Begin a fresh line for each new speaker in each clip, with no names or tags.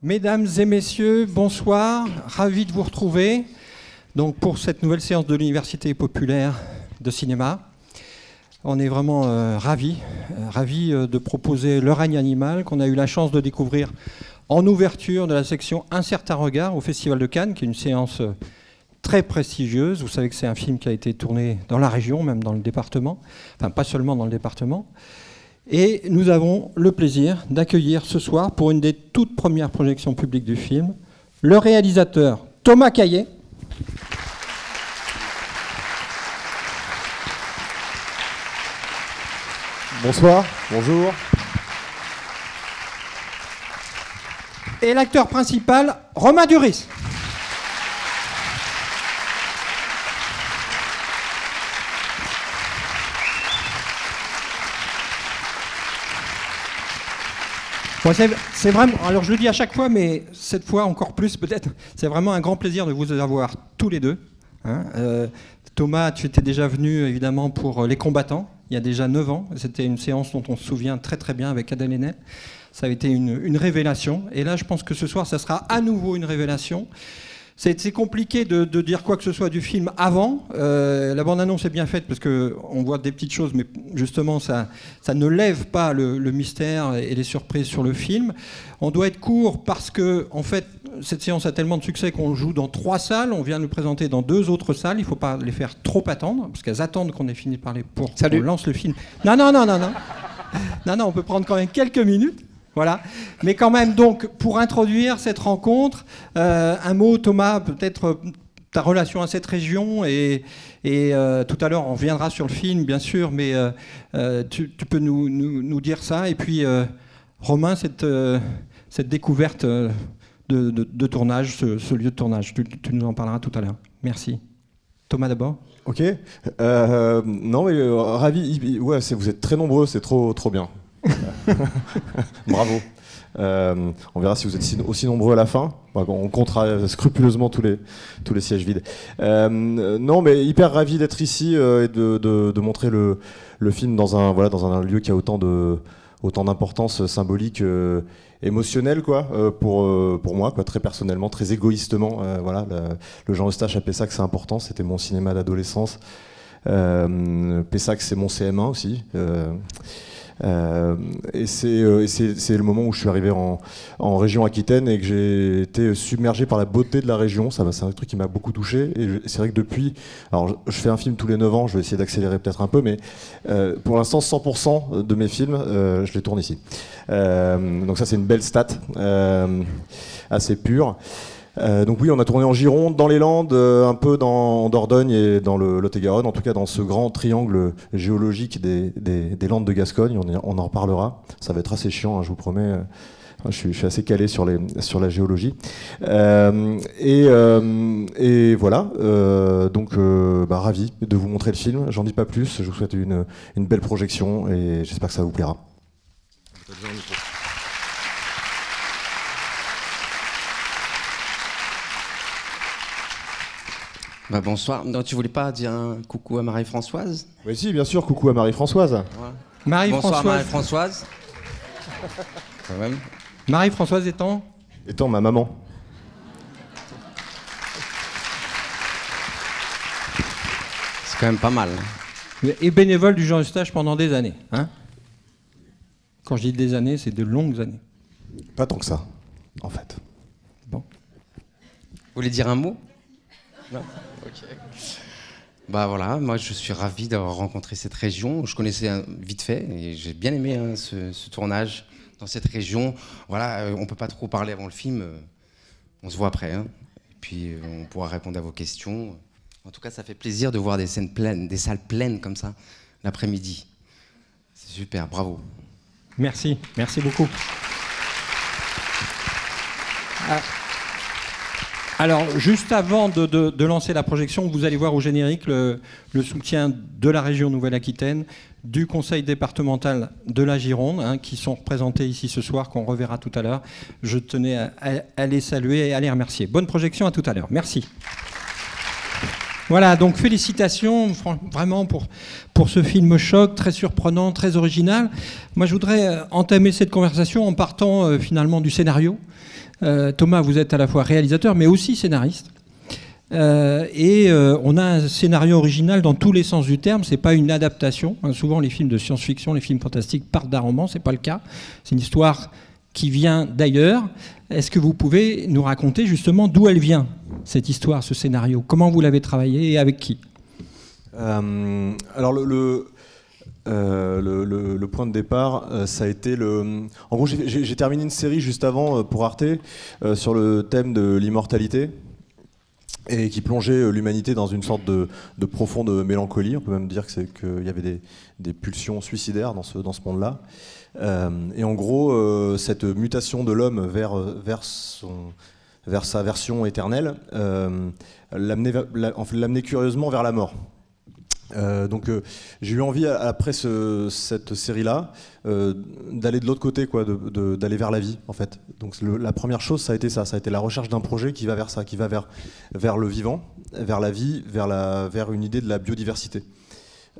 Mesdames et messieurs, bonsoir, ravi de vous retrouver donc, pour cette nouvelle séance de l'Université populaire de cinéma. On est vraiment ravis de proposer Le règne animal qu'on a eu la chance de découvrir en ouverture de la section Un certain regard au Festival de Cannes, qui est une séance très prestigieuse. Vous savez que c'est un film qui a été tourné dans la région, même dans le département, enfin pas seulement dans le département. Et nous avons le plaisir d'accueillir ce soir, pour une des toutes premières projections publiques du film, le réalisateur Thomas Caillet.
Bonsoir, bonjour.
Et l'acteur principal, Romain Duris. Bon, c'est vraiment, alors je le dis à chaque fois, mais cette fois encore plus peut-être, c'est vraiment un grand plaisir de vous avoir tous les deux. Hein. Thomas, tu étais déjà venu évidemment pour Les Combattants, il y a déjà 9 ans. C'était une séance dont on se souvient très très bien avec Adèle Haenel. Ça a été une révélation. Et là, je pense que ce soir, ça sera à nouveau une révélation. C'est compliqué de dire quoi que ce soit du film avant. La bande-annonce est bien faite parce qu'on voit des petites choses, mais justement, ça ne lève pas le mystère et les surprises sur le film. On doit être court parce que, en fait, cette séance a tellement de succès qu'on joue dans 3 salles. On vient de le présenter dans 2 autres salles. Il ne faut pas les faire trop attendre, parce qu'elles attendent qu'on ait fini de parler pour qu'on lance le film. Non, on peut prendre quand même quelques minutes. Voilà. Mais quand même, donc, pour introduire cette rencontre, un mot, Thomas, peut-être ta relation à cette région, et tout à l'heure, on reviendra sur le film, bien sûr, mais tu peux nous dire ça. Et puis, Romain, cette découverte de tournage, ce lieu de tournage, tu nous en parleras tout à l'heure. Merci. Thomas d'abord.
Ok. Non, mais ravi. Ouais, vous êtes très nombreux, c'est trop bien. Bravo. On verra si vous êtes aussi nombreux à la fin. On comptera scrupuleusement tous les sièges vides. Non, mais hyper ravi d'être ici et de montrer le film dans un lieu qui a autant d'importance symbolique, émotionnelle, quoi, pour moi, quoi, très personnellement, très égoïstement. Voilà, le Jean Eustache à Pessac, c'est important. C'était mon cinéma d'adolescence. Pessac, c'est mon CM1 aussi. Et c'est le moment où je suis arrivé en région Aquitaine et que j'ai été submergé par la beauté de la région. C'est un truc qui m'a beaucoup touché. Et c'est vrai que depuis, alors je fais un film tous les 9 ans, je vais essayer d'accélérer peut-être un peu, mais pour l'instant 100% de mes films, je les tourne ici. Donc ça, c'est une belle stat, assez pure. Donc oui, on a tourné en Gironde, dans les Landes, un peu en Dordogne et dans le Lot-et-Garonne, en tout cas dans ce grand triangle géologique des Landes de Gascogne. On en reparlera. Ça va être assez chiant, hein, je vous promets. Je suis assez calé sur la géologie. Et voilà. Donc ravi de vous montrer le film. J'en dis pas plus. Je vous souhaite une belle projection et j'espère que ça vous plaira.
Bonsoir. Non, tu voulais pas dire un coucou à Marie-Françoise?
Oui, si, bien sûr. Coucou à Marie-Françoise.
Ouais. Bonsoir Marie-Françoise. Quand même.
Marie-Françoise étant
ma maman.
C'est quand même pas mal.
Et bénévole du Jean Eustache pendant des années. Hein, quand je dis des années, c'est de longues années.
Pas tant que ça, en fait.
Bon.
Vous voulez dire un mot? Non. Ok. Voilà, moi je suis ravi d'avoir rencontré cette région. Je connaissais vite fait et j'ai bien aimé ce tournage dans cette région. Voilà, on peut pas trop parler avant le film. On se voit après. Hein. Et puis on pourra répondre à vos questions. En tout cas, ça fait plaisir de voir des scènes pleines, des salles pleines comme ça l'après-midi. C'est super, bravo.
Merci beaucoup. Alors, juste avant de lancer la projection, vous allez voir au générique le soutien de la région Nouvelle-Aquitaine, du conseil départemental de la Gironde, hein, qui sont représentés ici ce soir, qu'on reverra tout à l'heure. Je tenais à les saluer et à les remercier. Bonne projection, à tout à l'heure. Merci. Voilà, donc félicitations vraiment pour ce film choc, très surprenant, très original. Moi, je voudrais entamer cette conversation en partant finalement du scénario. Thomas, vous êtes à la fois réalisateur, mais aussi scénariste. On a un scénario original dans tous les sens du terme. C'est pas une adaptation. Souvent, les films de science-fiction, les films fantastiques partent d'un roman. C'est pas le cas. C'est une histoire qui vient d'ailleurs. Est-ce que vous pouvez nous raconter justement d'où elle vient, cette histoire, ce scénario? Comment vous l'avez travaillé et avec qui?
Alors le point de départ, ça a été En gros, j'ai terminé une série juste avant pour Arte sur le thème de l'immortalité et qui plongeait l'humanité dans une sorte de profonde mélancolie. On peut même dire qu'il y avait des pulsions suicidaires dans ce monde-là. Et en gros, cette mutation de l'homme vers sa version éternelle l'amenait curieusement vers la mort. Donc j'ai eu envie, après cette série-là, d'aller de l'autre côté, quoi, d'aller vers la vie, en fait. Donc la première chose, ça a été ça, la recherche d'un projet qui va vers ça, qui va vers le vivant, vers la vie, vers une idée de la biodiversité.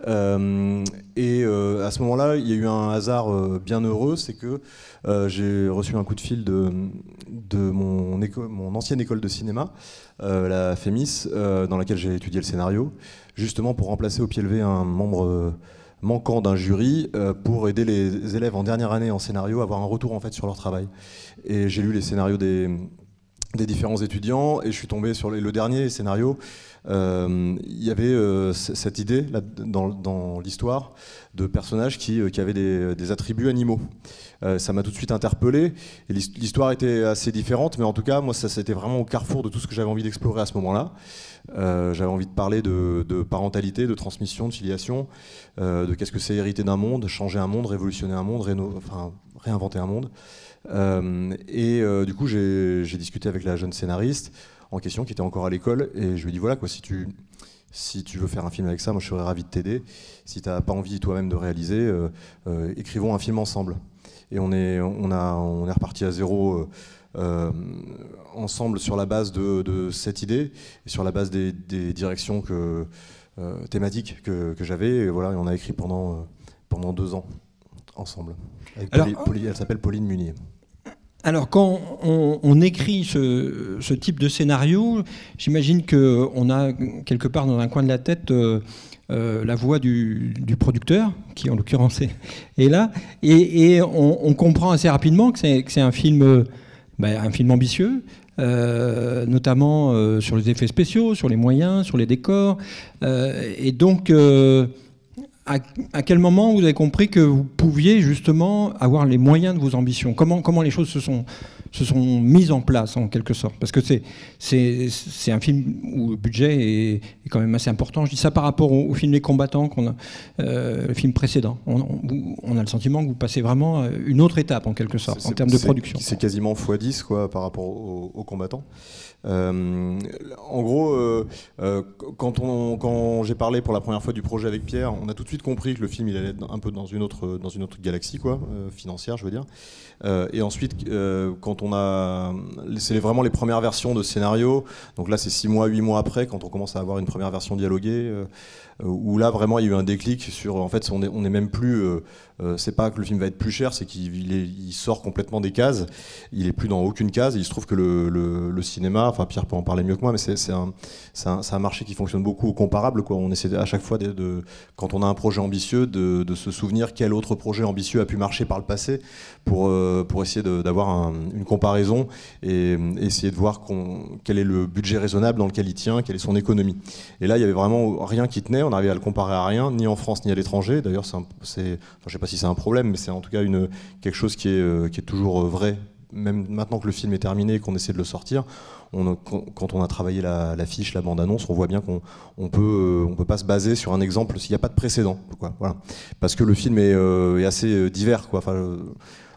À ce moment-là, il y a eu un hasard bien heureux, c'est que j'ai reçu un coup de fil de mon ancienne école de cinéma, la FEMIS, dans laquelle j'ai étudié le scénario, justement pour remplacer au pied levé un membre manquant d'un jury pour aider les élèves en dernière année en scénario à avoir un retour en fait sur leur travail. Et j'ai lu les scénarios des différents étudiants et je suis tombé sur le dernier scénario. Il y avait cette idée là, dans l'histoire de personnages qui avaient des attributs animaux. Ça m'a tout de suite interpellé et l'histoire était assez différente, mais en tout cas moi c'était vraiment au carrefour de tout ce que j'avais envie d'explorer à ce moment-là. J'avais envie de parler de parentalité, de transmission, de filiation, de qu'est-ce que c'est hériter d'un monde, changer un monde, révolutionner un monde, réinventer un monde. Du coup j'ai discuté avec la jeune scénariste en question qui était encore à l'école et je lui ai dit voilà quoi, si tu veux faire un film avec ça, moi je serais ravi de t'aider. Si tu n'as pas envie toi-même de réaliser, écrivons un film ensemble. Et on est reparti à zéro ensemble sur la base de cette idée et sur la base des directions thématiques que j'avais. Et voilà, et on a écrit pendant 2 ans ensemble. Elle s'appelle Pauline Munier.
Alors, quand on écrit ce type de scénario, j'imagine qu'on a quelque part dans un coin de la tête la voix du producteur, qui en l'occurrence est là, et on comprend assez rapidement que c'est un film ambitieux, notamment sur les effets spéciaux, sur les moyens, sur les décors. Et donc, à quel moment vous avez compris que vous pouviez justement avoir les moyens de vos ambitions? Comment les choses se sont mises en place en quelque sorte? Parce que c'est un film où le budget est quand même assez important. Je dis ça par rapport au film Les Combattants, le film précédent. On a le sentiment que vous passez vraiment une autre étape en quelque sorte en termes de production.
C'est quasiment x10 quoi, par rapport aux Combattants. En gros, quand j'ai parlé pour la première fois du projet avec Pierre, on a tout de suite compris que le film il allait être un peu dans une autre galaxie, quoi, financière, je veux dire. Et ensuite, c'est vraiment les premières versions de scénario. Donc là, c'est 6 mois, 8 mois après, quand on commence à avoir une première version dialoguée, où là vraiment il y a eu un déclic sur. En fait, on est même plus. C'est pas que le film va être plus cher, c'est qu'il sort complètement des cases. Il est plus dans aucune case. Et il se trouve que le cinéma, enfin Pierre peut en parler mieux que moi, mais c'est un marché qui fonctionne beaucoup au comparable, quoi. On essaie à chaque fois quand on a un projet ambitieux de se souvenir quel autre projet ambitieux a pu marcher par le passé pour essayer d'avoir une comparaison et essayer de voir quel est le budget raisonnable dans lequel il tient, quelle est son économie. Et là, il y avait vraiment rien qui tenait. On n'arrivait à le comparer à rien, ni en France ni à l'étranger. D'ailleurs, je ne sais pas si c'est un problème, mais c'est en tout cas quelque chose qui est toujours vrai. Même maintenant que le film est terminé et qu'on essaie de le sortir, quand on a travaillé l'affiche, la bande-annonce, on voit bien qu'on peut pas se baser sur un exemple s'il n'y a pas de précédent, quoi. Voilà. Parce que le film est assez divers, quoi. Enfin,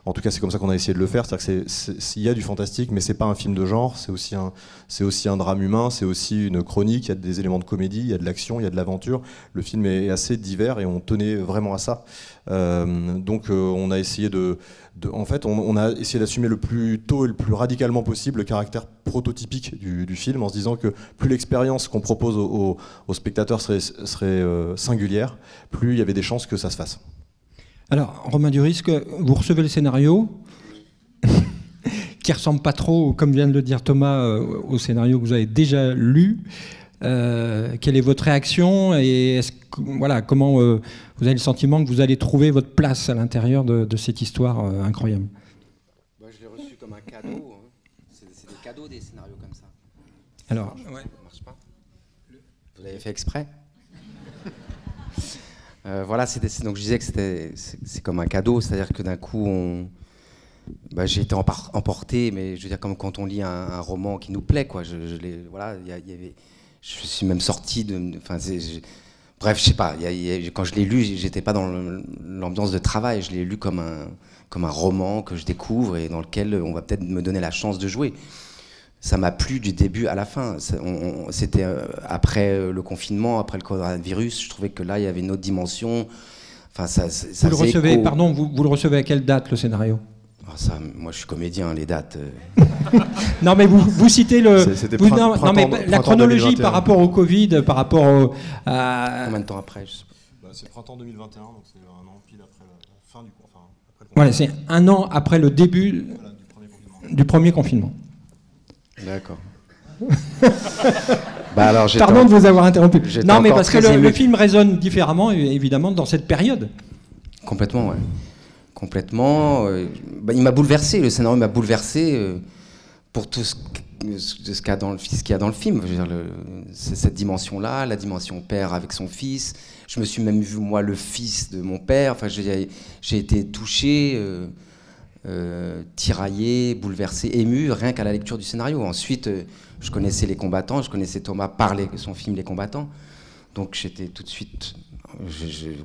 En tout cas, c'est comme ça qu'on a essayé de le faire. C'est-à-dire que il y a du fantastique, mais c'est pas un film de genre. C'est aussi un drame humain. C'est aussi une chronique. Il y a des éléments de comédie, il y a de l'action, il y a de l'aventure. Le film est assez divers et on tenait vraiment à ça. Donc, on a essayé en fait, on a essayé d'assumer le plus tôt et le plus radicalement possible le caractère prototypique du film, en se disant que plus l'expérience qu'on propose aux spectateurs serait singulière, plus il y avait des chances que ça se fasse.
Alors, Romain Duris, vous recevez le scénario qui ressemble pas trop, comme vient de le dire Thomas, au scénario que vous avez déjà lu. Quelle est votre réaction et comment vous avez le sentiment que vous allez trouver votre place à l'intérieur de cette histoire incroyable?
Je l'ai reçu comme un cadeau. Hein. C'est des cadeaux, des scénarios comme ça.
Alors,
ça marche pas. Vous l'avez fait exprès. Voilà, donc je disais que c'est comme un cadeau, c'est-à-dire que d'un coup, j'ai été emporté, mais je veux dire, comme quand on lit un roman qui nous plaît, quoi. Je suis même sorti bref, je sais pas, quand je l'ai lu, j'étais pas dans l'ambiance de travail, je l'ai lu comme un roman que je découvre et dans lequel on va peut-être me donner la chance de jouer. Ça m'a plu du début à la fin. C'était après le confinement, après le coronavirus, je trouvais que là, il y avait une autre dimension. Enfin,
vous le recevez, pardon, vous le recevez à quelle date, le scénario?
Moi, je suis comédien, les dates.
Non, mais vous citez la chronologie 2021. Par rapport au Covid, par rapport à...
Combien de temps après
c'est printemps 2021, donc c'est un an pile après la fin du confinement.
Voilà, c'est un an après le début du premier confinement.
D'accord. Alors,
pardon de vous avoir interrompu. Non, mais parce que le film résonne différemment, évidemment, dans cette période.
Complètement, ouais. Complètement. Il m'a bouleversé, le scénario m'a bouleversé pour tout ce qu'il y a dans le film. Je veux dire, c'est cette dimension-là, la dimension père avec son fils. Je me suis même vu, moi, le fils de mon père. Enfin, j'ai été touché, tiraillé, bouleversé, ému, rien qu'à la lecture du scénario. Ensuite, je connaissais les combattants, je connaissais Thomas par son film Les Combattants. Donc j'étais tout de suite...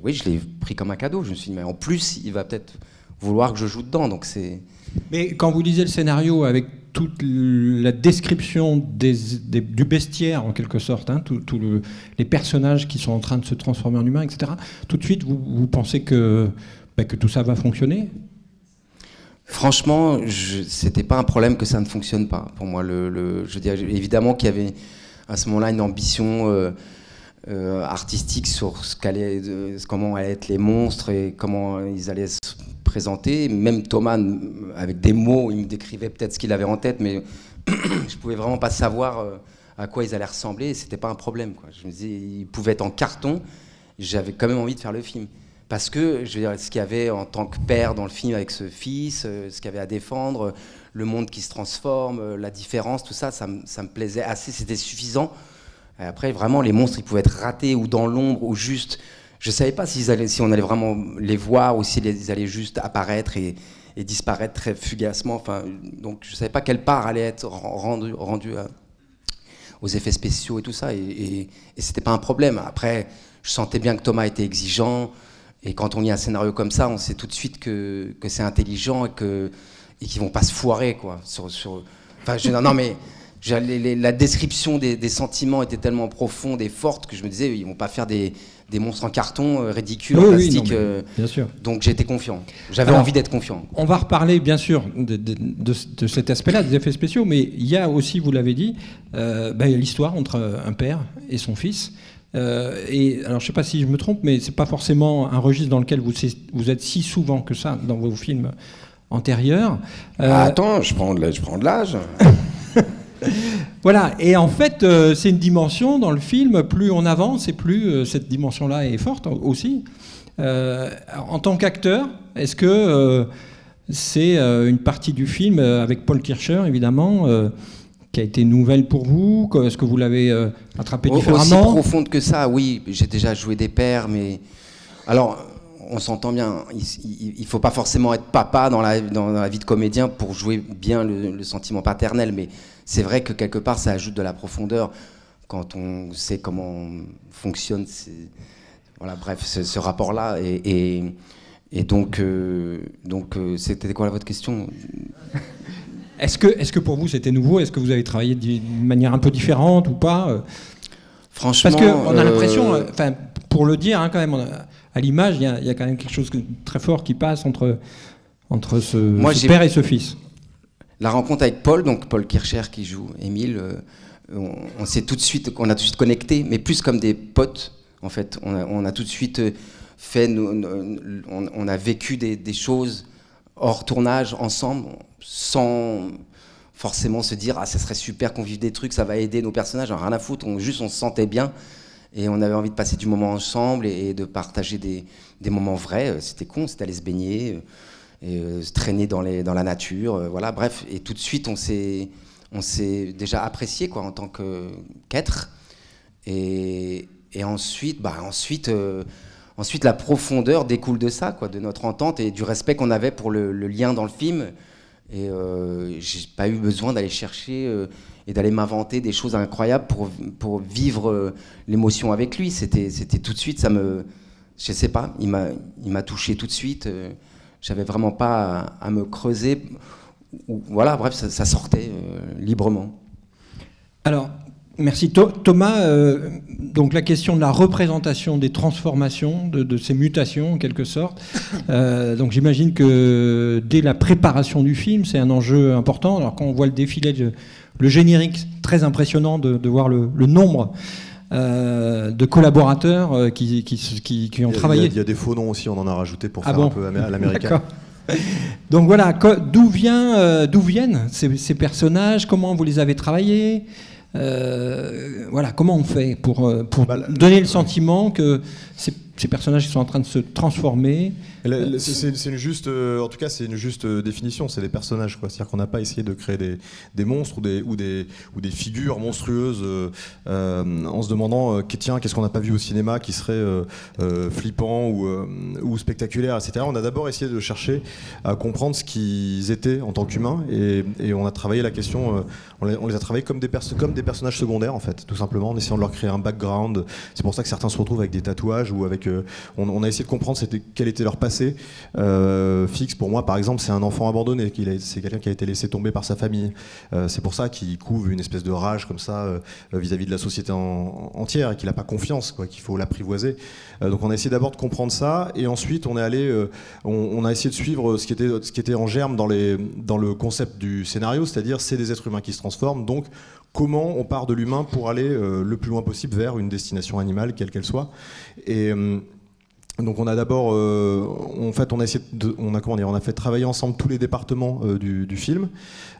Oui, je l'ai pris comme un cadeau. Je me suis dit, mais en plus, il va peut-être vouloir que je joue dedans. Donc c'est...
Mais quand vous lisez le scénario avec toute la description du bestiaire, en quelque sorte, hein, les personnages qui sont en train de se transformer en humains, etc., tout de suite, vous pensez que tout ça va fonctionner?
Franchement, c'était pas un problème que ça ne fonctionne pas. Pour moi, je veux dire, évidemment qu'il y avait à ce moment-là une ambition artistique sur comment allaient être les monstres et comment ils allaient se présenter. Même Thomas, avec des mots, il me décrivait peut-être ce qu'il avait en tête, mais je pouvais vraiment pas savoir à quoi ils allaient ressembler. Et c'était pas un problème, quoi. Je me disais, ils pouvaient être en carton. J'avais quand même envie de faire le film. Parce que, je veux dire, ce qu'il y avait en tant que père dans le film avec ce fils, ce qu'il y avait à défendre, le monde qui se transforme, la différence, tout ça, ça me plaisait assez, c'était suffisant. Et après, vraiment, les monstres, ils pouvaient être ratés ou dans l'ombre ou juste... Je ne savais pas si on allait vraiment les voir ou s'ils allaient juste apparaître et disparaître très fugacement. Enfin, donc, je ne savais pas quelle part allait être rendue aux effets spéciaux et tout ça. Et ce n'était pas un problème. Après, je sentais bien que Thomas était exigeant. Et quand on lit un scénario comme ça, on sait tout de suite que c'est intelligent et qu'ils ne vont pas se foirer, quoi. Non, mais la description des sentiments était tellement profonde et forte que je me disais, ils ne vont pas faire des monstres en carton ridicules, en plastique.
Oui, bien sûr.
Donc j'étais confiant. J'avais envie d'être confiant.
On va reparler, bien sûr, de cet aspect-là, des effets spéciaux, mais il y a aussi, vous l'avez dit, l'histoire entre un père et son fils. Alors, je ne sais pas si je me trompe, mais ce n'est pas forcément un registre dans lequel vous êtes si souvent que ça dans vos films antérieurs.
Attends, je prends de l'âge.
Voilà, et en fait, c'est une dimension dans le film, plus on avance et plus cette dimension-là est forte aussi. En tant qu'acteur, est-ce que c'est une partie du film, avec Paul Kircher évidemment, qui a été nouvelle pour vous? Est-ce que vous l'avez attrapé différemment?
Aussi profonde que ça, oui. J'ai déjà joué des pères, mais... Alors, on s'entend bien. Il ne faut pas forcément être papa dans la vie de comédien pour jouer bien le sentiment paternel, mais c'est vrai que quelque part, ça ajoute de la profondeur quand on sait comment fonctionne ce rapport-là. Et Et donc c'était quoi votre question?
Est-ce que pour vous c'était nouveau? Est-ce que vous avez travaillé d'une manière un peu différente ou pas?
Franchement,
parce qu'on a l'impression, enfin pour le dire quand même, à l'image, il y a quand même quelque chose de très fort qui passe entre ce père et ce fils.
La rencontre avec Paul, donc Paul Kircher qui joue Émile, on a tout de suite connecté, mais plus comme des potes en fait. On a tout de suite fait, on a vécu des choses hors tournage ensemble, sans forcément se dire ça serait super qu'on vive des trucs, ça va aider nos personnages, rien à foutre. On se sentait bien et on avait envie de passer du moment ensemble et de partager des moments vrais. C'était con, c'était aller se baigner. Se traîner dans la nature, voilà, bref, et tout de suite on s'est déjà apprécié quoi en tant qu'être, et ensuite la profondeur découle de ça quoi, de notre entente et du respect qu'on avait pour le lien dans le film, et j'ai pas eu besoin d'aller chercher et d'aller m'inventer des choses incroyables pour vivre l'émotion avec lui. C'était tout de suite, je sais pas, il m'a touché tout de suite. J'avais vraiment pas à me creuser. Voilà, bref, ça sortait librement.
Alors, merci Thomas. Donc la question de la représentation des transformations, de ces mutations en quelque sorte. Donc j'imagine que dès la préparation du film, c'est un enjeu important. Alors quand on voit le défilé, le générique, très impressionnant de voir le nombre de collaborateurs qui ont travaillé.
Il y a des faux noms aussi, on en a rajouté pour faire un peu à l'américaine.
Donc voilà, d'où viennent ces personnages? Comment vous les avez travaillés? Voilà, comment on fait pour donner le sentiment que ces personnages sont en train de se transformer?
C'est une juste, en tout cas, c'est une juste définition. C'est des personnages, quoi. C'est-à-dire qu'on n'a pas essayé de créer des monstres ou des figures monstrueuses en se demandant qu'est-ce qu'on n'a pas vu au cinéma qui serait flippant ou spectaculaire, etc. On a d'abord essayé de chercher à comprendre ce qu'ils étaient en tant qu'humains et on a travaillé la question. On les a travaillés comme des personnages secondaires, en fait, tout simplement, en essayant de leur créer un background. C'est pour ça que certains se retrouvent avec des tatouages ou avec. On a essayé de comprendre quel était leur passé. Fix, pour moi, par exemple, c'est un enfant abandonné. C'est quelqu'un qui a été laissé tomber par sa famille. C'est pour ça qu'il couve une espèce de rage comme ça vis-à-vis de la société entière et qu'il n'a pas confiance, quoi, qu'il faut l'apprivoiser. Donc on a essayé d'abord de comprendre ça et ensuite on a essayé de suivre ce qui était en germe dans le concept du scénario, c'est-à-dire c'est des êtres humains qui se transforment. Donc comment on part de l'humain pour aller le plus loin possible vers une destination animale, quelle qu'elle soit. Et donc on a d'abord, on a fait travailler ensemble tous les départements du film,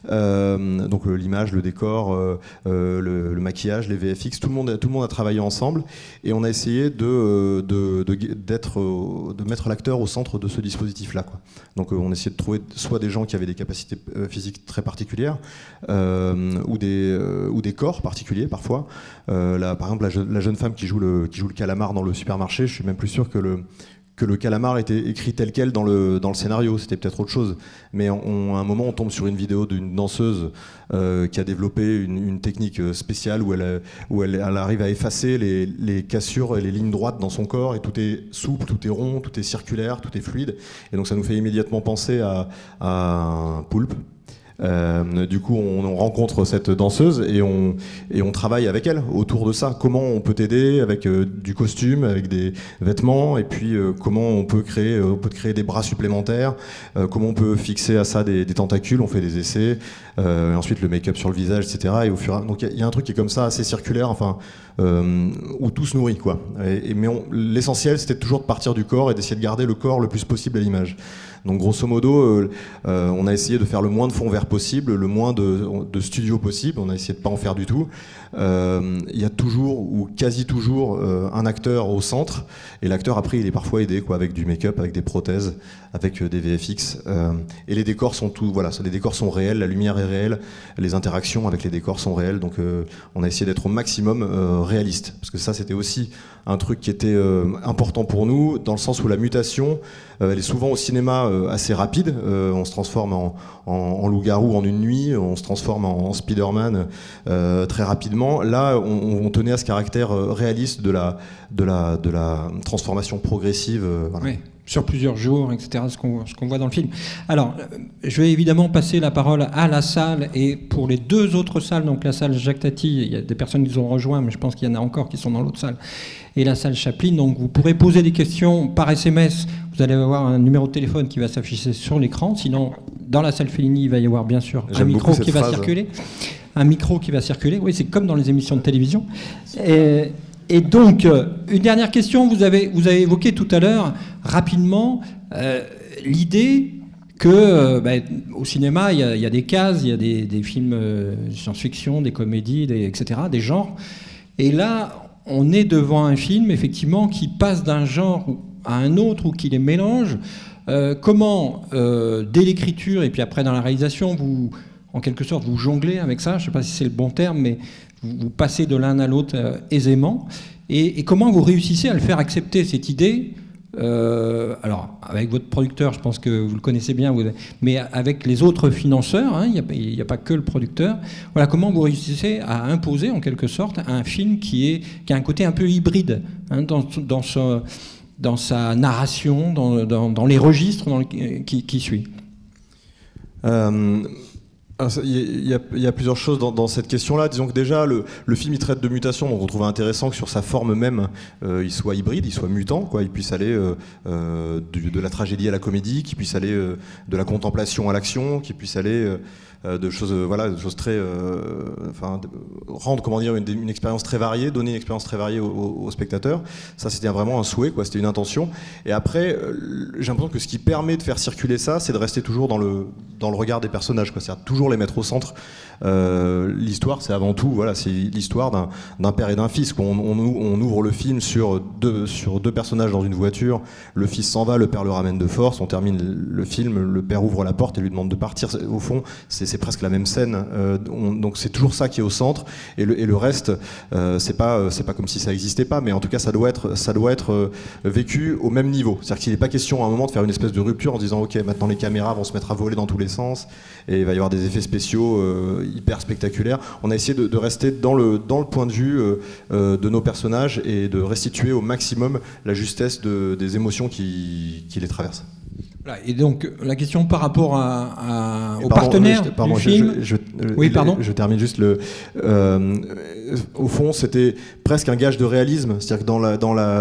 donc l'image, le décor, le maquillage, les VFX, tout le monde a travaillé ensemble et on a essayé de mettre l'acteur au centre de ce dispositif-là, quoi. Donc on a essayé de trouver soit des gens qui avaient des capacités physiques très particulières ou des corps particuliers parfois. Là, par exemple, la jeune femme qui joue le calamar dans le supermarché, je suis même plus sûr que le calamar était écrit tel quel dans le scénario, c'était peut-être autre chose. Mais à un moment, on tombe sur une vidéo d'une danseuse qui a développé une technique spéciale où elle arrive à effacer les cassures et les lignes droites dans son corps, et tout est souple, tout est rond, tout est circulaire, tout est fluide. Et donc ça nous fait immédiatement penser à un poulpe. Du coup, on rencontre cette danseuse et on travaille avec elle autour de ça. Comment on peut t'aider avec du costume, avec des vêtements, et puis comment on peut créer des bras supplémentaires, comment on peut fixer à ça des tentacules. On fait des essais, et ensuite le make-up sur le visage, etc. Et donc il y a un truc qui est comme ça, assez circulaire, enfin, où tout se nourrit, quoi. Mais l'essentiel, c'était toujours de partir du corps et d'essayer de garder le corps le plus possible à l'image. Donc grosso modo, on a essayé de faire le moins de fond vert possible, le moins de studio possible, on a essayé de pas en faire du tout. Il y a toujours, ou quasi toujours, un acteur au centre, et l'acteur après il est parfois aidé, quoi, avec du make-up, avec des prothèses, avec des VFX. Et les décors sont les décors sont réels, la lumière est réelle, les interactions avec les décors sont réelles, donc on a essayé d'être au maximum réaliste, parce que ça c'était aussi un truc qui était important pour nous, dans le sens où la mutation, elle est souvent au cinéma assez rapide. On se transforme en loup-garou en une nuit, on se transforme en Spider-Man très rapidement. Là, on tenait à ce caractère réaliste de la transformation progressive. Voilà.
Oui. sur plusieurs jours, etc., ce qu'on voit dans le film. Alors, je vais évidemment passer la parole à la salle, et pour les deux autres salles, donc la salle Jacques Tati, il y a des personnes qui nous ont rejoints, mais je pense qu'il y en a encore qui sont dans l'autre salle, et la salle Chaplin, donc vous pourrez poser des questions par SMS, vous allez avoir un numéro de téléphone qui va s'afficher sur l'écran, sinon dans la salle Fellini, il va y avoir bien sûr un micro qui va circuler. Un micro qui va circuler, oui, c'est comme dans les émissions de télévision. Et donc, une dernière question, vous avez évoqué tout à l'heure, rapidement, l'idée que au cinéma, il y a des cases, il y a des films de science-fiction, des comédies, etc., des genres. Et là, on est devant un film, effectivement, qui passe d'un genre à un autre ou qui les mélange. Comment, dès l'écriture et puis après dans la réalisation, vous, en quelque sorte, vous jonglez avec ça, je ne sais pas si c'est le bon terme, mais vous passez de l'un à l'autre aisément, et comment vous réussissez à le faire accepter, cette idée, alors avec votre producteur, je pense que vous le connaissez bien, mais avec les autres financeurs, hein, il n'y a pas que le producteur, voilà, comment vous réussissez à imposer en quelque sorte un film qui a un côté un peu hybride, hein, dans sa narration, dans les registres qui suit.
Il y a plusieurs choses dans cette question-là. Disons que déjà, le film il traite de mutation, donc on trouve intéressant que sur sa forme même, il soit hybride, il soit mutant, quoi. Il puisse aller de la tragédie à la comédie, qu'il puisse aller de la contemplation à l'action, qu'il puisse aller de choses très, rendre, comment dire, une expérience très variée, donner une expérience très variée aux spectateurs. Ça, c'était vraiment un souhait, quoi. C'était une intention. Et après, j'ai l'impression que ce qui permet de faire circuler ça, c'est de rester toujours dans le regard des personnages, quoi. C'est-à-dire toujours les mettre au centre. L'histoire, c'est avant tout, voilà, c'est l'histoire d'un père et d'un fils. On ouvre le film sur deux personnages dans une voiture. Le fils s'en va, le père le ramène de force. On termine le film, le père ouvre la porte et lui demande de partir. Au fond, c'est presque la même scène. Donc c'est toujours ça qui est au centre. Et le reste, c'est pas comme si ça n'existait pas, mais en tout cas, ça doit être vécu au même niveau. C'est-à-dire qu'il n'est pas question à un moment de faire une espèce de rupture en disant ok, maintenant les caméras vont se mettre à voler dans tous les sens et il va y avoir des effets spéciaux hyper spectaculaires. On a essayé de rester dans le point de vue de nos personnages et de restituer au maximum la justesse des émotions qui les traversent.
Voilà, et donc la question par rapport aux partenaires du film. Oui, pardon.
Je termine juste au fond, c'était presque un gage de réalisme, c'est-à-dire que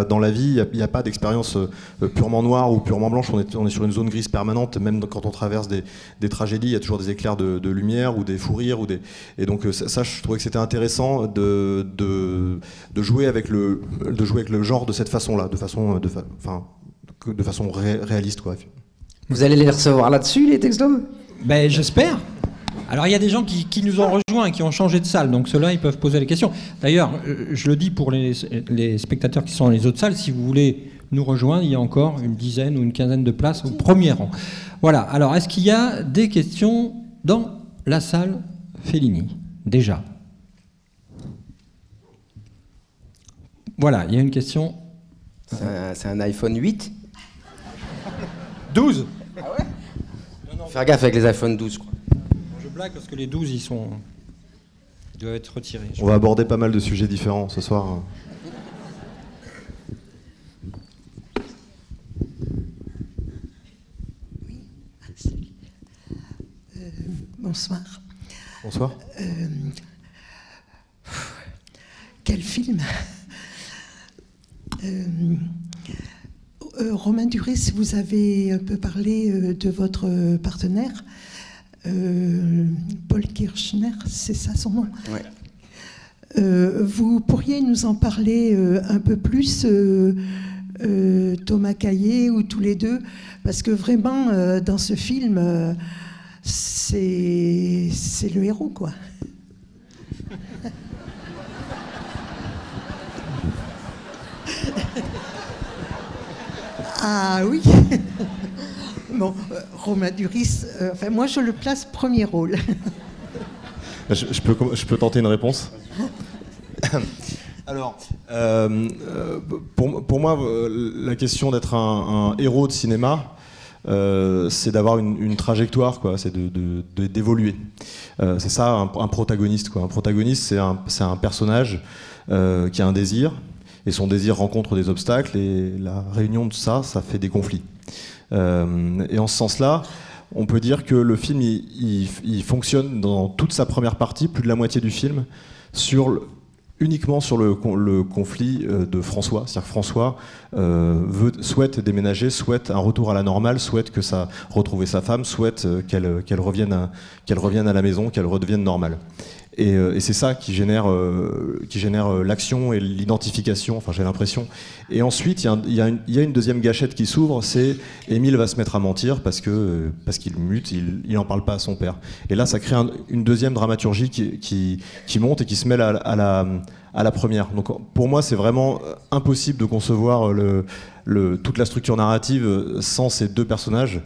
dans la vie, il n'y a pas d'expérience purement noire ou purement blanche. On est sur une zone grise permanente, même quand on traverse des tragédies, il y a toujours des éclairs de lumière ou des fous rires et donc ça, je trouvais que c'était intéressant de jouer avec le genre de cette façon-là, de façon réaliste, quoi.
Vous allez les recevoir là-dessus, les textos ?
Ben, j'espère. Alors, il y a des gens qui nous ont rejoints et qui ont changé de salle, donc ceux-là, ils peuvent poser les questions. D'ailleurs, je le dis pour les spectateurs qui sont dans les autres salles, si vous voulez nous rejoindre, il y a encore une dizaine ou une quinzaine de places au premier rang. Voilà. Alors, est-ce qu'il y a des questions dans la salle Fellini, déjà ? Voilà, il y a une question.
C'est un iPhone 8 ?
12.
Ah ouais ? Non, faire gaffe avec les iPhone 12, quoi.
Je blague parce que les 12, ils doivent être retirés.
On va aborder pas mal de sujets différents ce soir.
Oui, salut. Bonsoir.
Bonsoir.
Quel film. Romain Duris, vous avez un peu parlé de votre partenaire, Paul Kirchner, c'est ça son nom ?
Ouais.
Vous pourriez nous en parler un peu plus, Thomas Caillet ou tous les deux, parce que vraiment, dans ce film, c'est le héros, quoi. Ah oui. Bon, Romain Duris, enfin moi je le place premier rôle.
Je peux tenter une réponse. Alors, pour moi, la question d'être un héros de cinéma, c'est d'avoir une trajectoire, quoi. C'est d'évoluer. C'est ça un protagoniste, quoi. Un protagoniste, c'est un personnage qui a un désir, et son désir rencontre des obstacles, et la réunion de ça fait des conflits. Et en ce sens-là, on peut dire que le film il fonctionne dans toute sa première partie, plus de la moitié du film, uniquement sur le conflit de François. C'est-à-dire que François souhaite déménager, souhaite un retour à la normale, souhaite retrouver sa femme, souhaite qu'elle revienne à la maison, qu'elle redevienne normale. Et c'est ça qui génère l'action et l'identification, enfin j'ai l'impression. Et ensuite, il y a une deuxième gâchette qui s'ouvre, c'est Émile va se mettre à mentir parce qu'il mute, il n'en parle pas à son père. Et là, ça crée une deuxième dramaturgie qui monte et qui se mêle à la première. Donc pour moi, c'est vraiment impossible de concevoir toute la structure narrative sans ces deux personnages.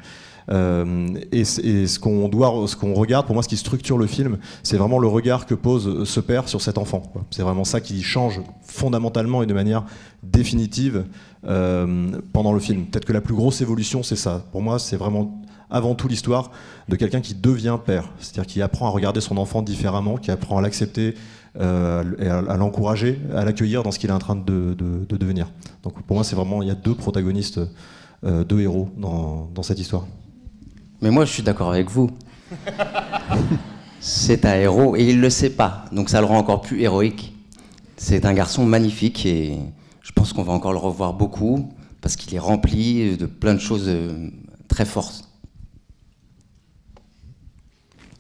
Et ce qu'on regarde, pour moi, ce qui structure le film, c'est vraiment le regard que pose ce père sur cet enfant, quoi. C'est vraiment ça qui change fondamentalement et de manière définitive pendant le film. Peut-être que la plus grosse évolution, c'est ça. Pour moi, c'est vraiment avant tout l'histoire de quelqu'un qui devient père, c'est-à-dire qui apprend à regarder son enfant différemment, qui apprend à l'accepter, et à l'encourager, à l'accueillir dans ce qu'il est en train de devenir. Donc pour moi, c'est vraiment, il y a deux protagonistes, deux héros dans cette histoire.
Mais moi, je suis d'accord avec vous. C'est un héros et il le sait pas, donc ça le rend encore plus héroïque. C'est un garçon magnifique et je pense qu'on va encore le revoir beaucoup parce qu'il est rempli de plein de choses très fortes.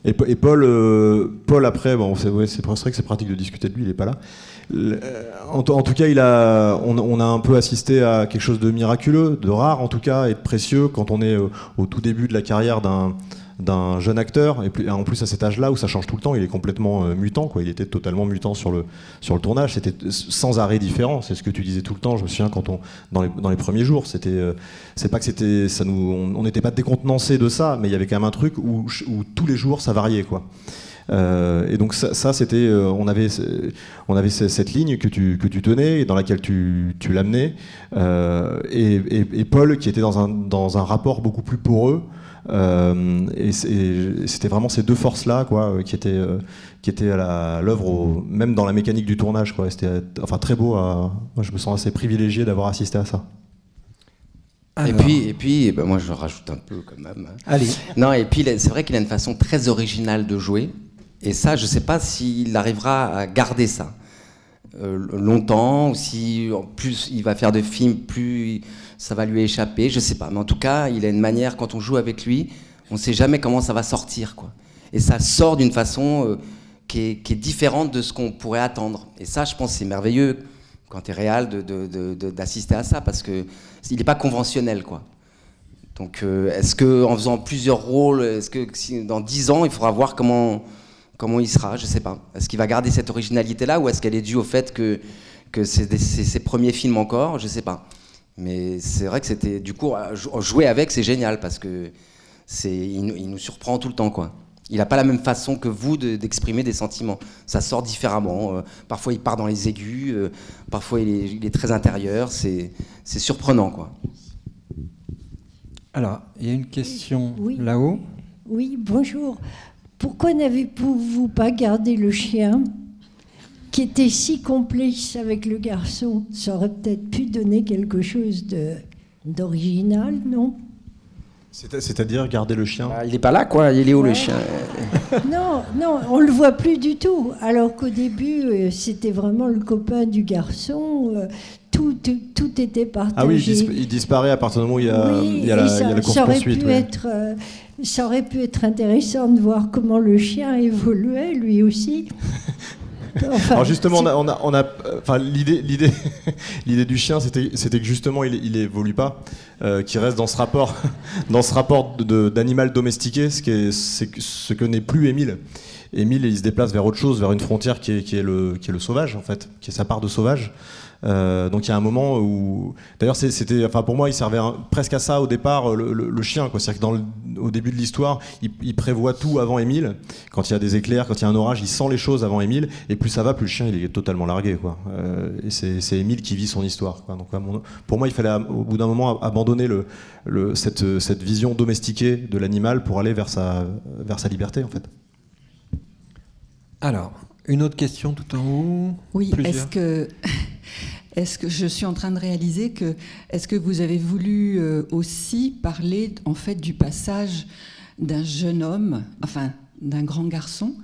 Et Paul après, bon, c'est vrai que c'est pratique de discuter de lui, il n'est pas là. En tout cas, on a un peu assisté à quelque chose de miraculeux, de rare en tout cas, et de précieux quand on est au tout début de la carrière d'un jeune acteur, et en plus à cet âge-là où ça change tout le temps, il est complètement mutant, quoi. Il était totalement mutant sur le tournage, c'était sans arrêt différent, c'est ce que tu disais tout le temps, je me souviens dans les premiers jours, c'est pas que c'était, on n'était pas décontenancé de ça, mais il y avait quand même un truc où tous les jours ça variait, quoi. Et donc ça c'était, on avait cette ligne que tu tenais et dans laquelle tu l'amenais, et Paul qui était dans un rapport beaucoup plus poreux, et c'était vraiment ces deux forces là, quoi, qui étaient à l'œuvre, même dans la mécanique du tournage, quoi. C'était très beau. Moi je me sens assez privilégié d'avoir assisté à ça.
Alors. Et puis ben moi je rajoute un peu quand même.
Allez.
Non, et puis c'est vrai qu'il a une façon très originale de jouer. Et ça, je ne sais pas s'il arrivera à garder ça longtemps, ou si en plus il va faire de films, plus ça va lui échapper, je ne sais pas. Mais en tout cas, il a une manière, quand on joue avec lui, on ne sait jamais comment ça va sortir, quoi. Et ça sort d'une façon qui est différente de ce qu'on pourrait attendre. Et ça, je pense, c'est merveilleux quand tu es réal d'assister à ça, parce qu'il n'est pas conventionnel, quoi. Donc, est-ce qu'en faisant plusieurs rôles, est-ce que dans 10 ans, il faudra voir comment il sera, je sais pas. Est-ce qu'il va garder cette originalité-là ou est-ce qu'elle est due au fait que c'est ses premiers films encore, je sais pas. Mais c'est vrai que c'était, du coup, jouer avec, c'est génial parce que il nous surprend tout le temps, quoi. Il n'a pas la même façon que vous d'exprimer des sentiments. Ça sort différemment. Parfois, il part dans les aigus, parfois, il est très intérieur. C'est surprenant, quoi.
Alors, il y a une question
Oui.
là-haut.
Oui, bonjour. Pourquoi n'avez-vous pas gardé le chien qui était si complice avec le garçon? Ça aurait peut-être pu donner quelque chose d'original, non?
C'est-à-dire garder le chien.
Il n'est pas là, quoi. Il est où, le chien?
Non, on le voit plus du tout. Alors qu'au début, c'était vraiment le copain du garçon. Tout était partagé.
Ah oui, il disparaît à partir du moment où il y a la course-poursuite.
Ça aurait pu être intéressant de voir comment le chien évoluait, lui aussi. Enfin, alors justement,
l'idée du chien, c'était que justement, il évolue pas, qu'il reste dans ce rapport d'animal domestiqué, ce que n'est plus Émile. Émile, il se déplace vers autre chose, vers une frontière qui est le sauvage, en fait, qui est sa part de sauvage. Donc il y a un moment où, d'ailleurs, pour moi, il servait presque à ça au départ, le chien, quoi. C'est-à-dire que au début de l'histoire, il prévoit tout avant Émile. Quand il y a des éclairs, quand il y a un orage, il sent les choses avant Émile. Et plus ça va, plus le chien, il est totalement largué, quoi. Et c'est Émile qui vit son histoire, quoi. Donc pour moi, il fallait au bout d'un moment abandonner cette vision domestiquée de l'animal pour aller vers sa liberté, en fait.
Alors, une autre question tout en haut.
Oui, est-ce que je suis en train de réaliser que, est-ce que vous avez voulu aussi parler en fait du passage d'un jeune homme, enfin d'un grand garçon,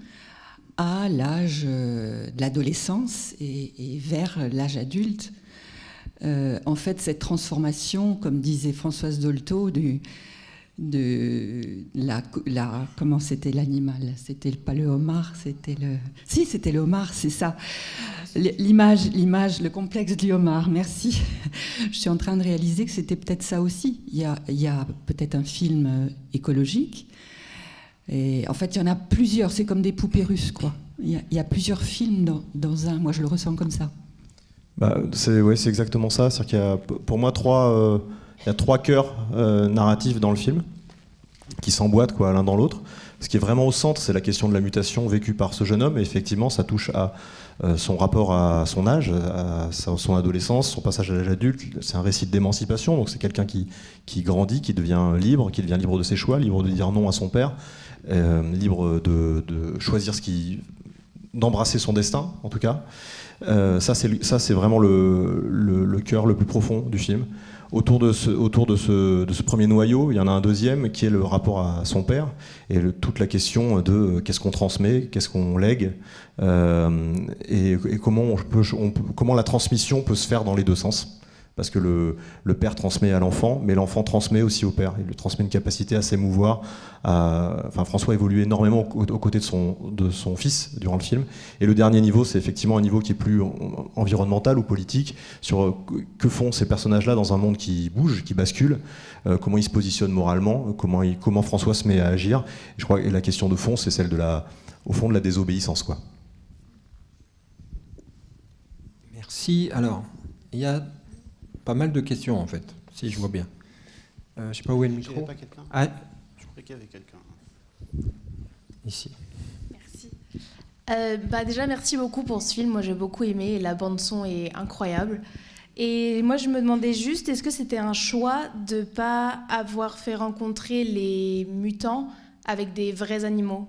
à l'âge de l'adolescence et vers l'âge adulte. En fait, cette transformation, comme disait Françoise Dolto, comment c'était l'animal? C'était pas le homard, c'était le... Si, c'était le homard, c'est ça. L'image, le complexe du homard, merci. Je suis en train de réaliser que c'était peut-être ça aussi. Il y a peut-être un film écologique. Et en fait, il y en a plusieurs, c'est comme des poupées russes, quoi. Il y a plusieurs films dans un, moi je le ressens comme ça.
C'est exactement ça. C'est-à-dire qu'il y a, pour moi, il y a trois cœurs narratifs dans le film qui s'emboîtent l'un dans l'autre. Ce qui est vraiment au centre, c'est la question de la mutation vécue par ce jeune homme. Et effectivement, ça touche à son rapport à son âge, à son adolescence, son passage à l'âge adulte. C'est un récit d'émancipation. Donc c'est quelqu'un qui grandit, qui devient libre de ses choix, libre de dire non à son père, libre de choisir d'embrasser son destin, en tout cas. Ça, c'est vraiment le cœur le plus profond du film. Autour de ce premier noyau, il y en a un deuxième qui est le rapport à son père et toute la question de qu'est-ce qu'on transmet, qu'est-ce qu'on lègue et comment la transmission peut se faire dans les deux sens. Parce que le père transmet à l'enfant, mais l'enfant transmet aussi au père. Il lui transmet une capacité à s'émouvoir. François évolue énormément aux côtés de son fils durant le film. Et le dernier niveau, c'est effectivement un niveau qui est plus environnemental ou politique, sur que font ces personnages-là dans un monde qui bouge, qui bascule, comment ils se positionnent moralement, comment François se met à agir. Je crois que la question de fond, c'est celle de la désobéissance, quoi.
Merci. Alors, il y a pas mal de questions, en fait, si je vois bien. Je ne sais pas où est le micro.
Pas quelqu'un ?
Ah,
Je croyais qu'il y avait quelqu'un.
ici.
Merci. Déjà, merci beaucoup pour ce film. Moi, j'ai beaucoup aimé. La bande-son est incroyable. Et moi, je me demandais juste, est-ce que c'était un choix de ne pas avoir fait rencontrer les mutants avec des vrais animaux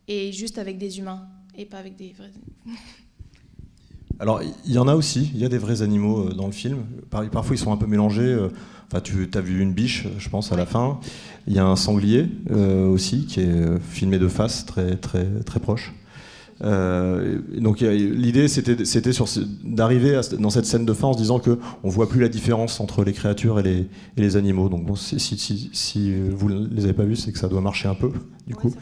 et juste avec des humains et pas avec des vrais animaux?
Alors, il y en a aussi, il y a des vrais animaux dans le film. Parfois, ils sont un peu mélangés. Tu as vu une biche, je pense, à la fin. Il y a un sanglier aussi, qui est filmé de face, très, très, très proche. Donc, l'idée, c'était d'arriver dans cette scène de fin en se disant qu'on ne voit plus la différence entre les créatures et les animaux. Donc, bon, si vous ne les avez pas vus, c'est que ça doit marcher un peu, du coup.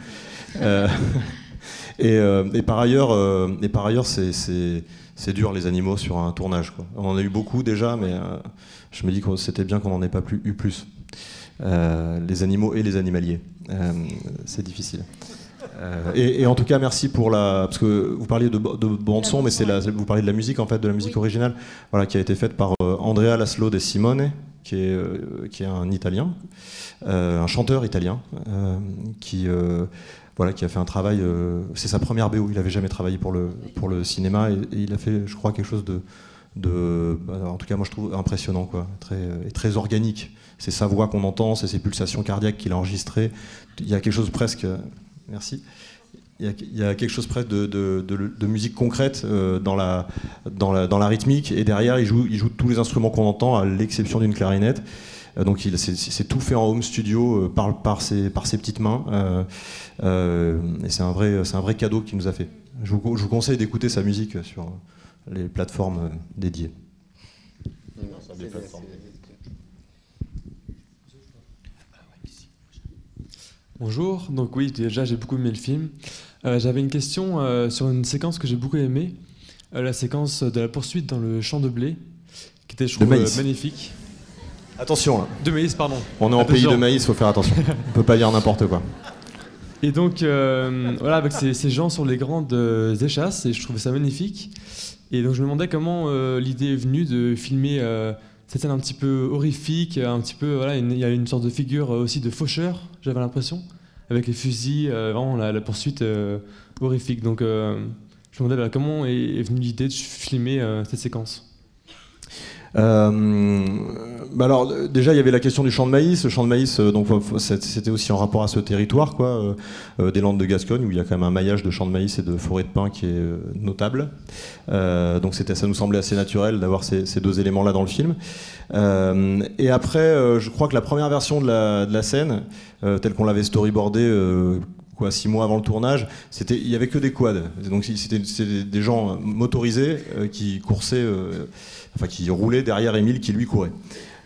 Et par ailleurs, c'est dur, les animaux, sur un tournage, quoi. On en a eu beaucoup déjà, mais je me dis que c'était bien qu'on n'en ait pas eu plus. Les animaux et les animaliers. C'est difficile. Et en tout cas, merci pour parce que vous parliez de bande-son, mais vous parlez de la musique, en fait, de la musique originale, qui a été faite par Andrea Laszlo De Simone, qui est un Italien, un chanteur italien, qui a fait un travail, c'est sa première BO, il n'avait jamais travaillé pour le cinéma, et il a fait, je crois, quelque chose en tout cas moi je trouve impressionnant, quoi, très organique. C'est sa voix qu'on entend, c'est ses pulsations cardiaques qu'il a enregistrées. Il y a quelque chose presque, merci, il y a quelque chose presque de musique concrète dans la rythmique, et derrière il joue tous les instruments qu'on entend, à l'exception d'une clarinette. Donc c'est tout fait en home studio par ses petites mains, et c'est un vrai cadeau qu'il nous a fait. Je vous conseille d'écouter sa musique sur les plateformes dédiées.
Bonjour, donc oui, déjà j'ai beaucoup aimé le film. J'avais une question sur une séquence que j'ai beaucoup aimée, la séquence de la poursuite dans le champ de blé, qui était, je trouve, magnifique.
Attention là.
De maïs, pardon.
On est en pays de maïs, faut faire attention. On peut pas dire n'importe quoi.
Et donc, voilà, avec ces gens sur les grandes échasses, et je trouvais ça magnifique. Et donc je me demandais comment l'idée est venue de filmer cette scène un petit peu horrifique, un petit peu, voilà, il y a une sorte de figure aussi de faucheur, j'avais l'impression, avec les fusils, vraiment la poursuite horrifique. Donc je me demandais comment est venue l'idée de filmer cette séquence.
Alors déjà il y avait la question du champ de maïs. Le champ de maïs, donc c'était aussi en rapport à ce territoire, quoi, des Landes de Gascogne où il y a quand même un maillage de champs de maïs et de forêts de pins qui est notable. Donc ça nous semblait assez naturel d'avoir ces deux éléments-là dans le film. Et après, je crois que la première version de la scène, telle qu'on l'avait storyboardée 6 mois avant le tournage, il y avait que des quads. Donc c'était des gens motorisés qui coursaient, qui roulaient derrière Émile qui lui courait.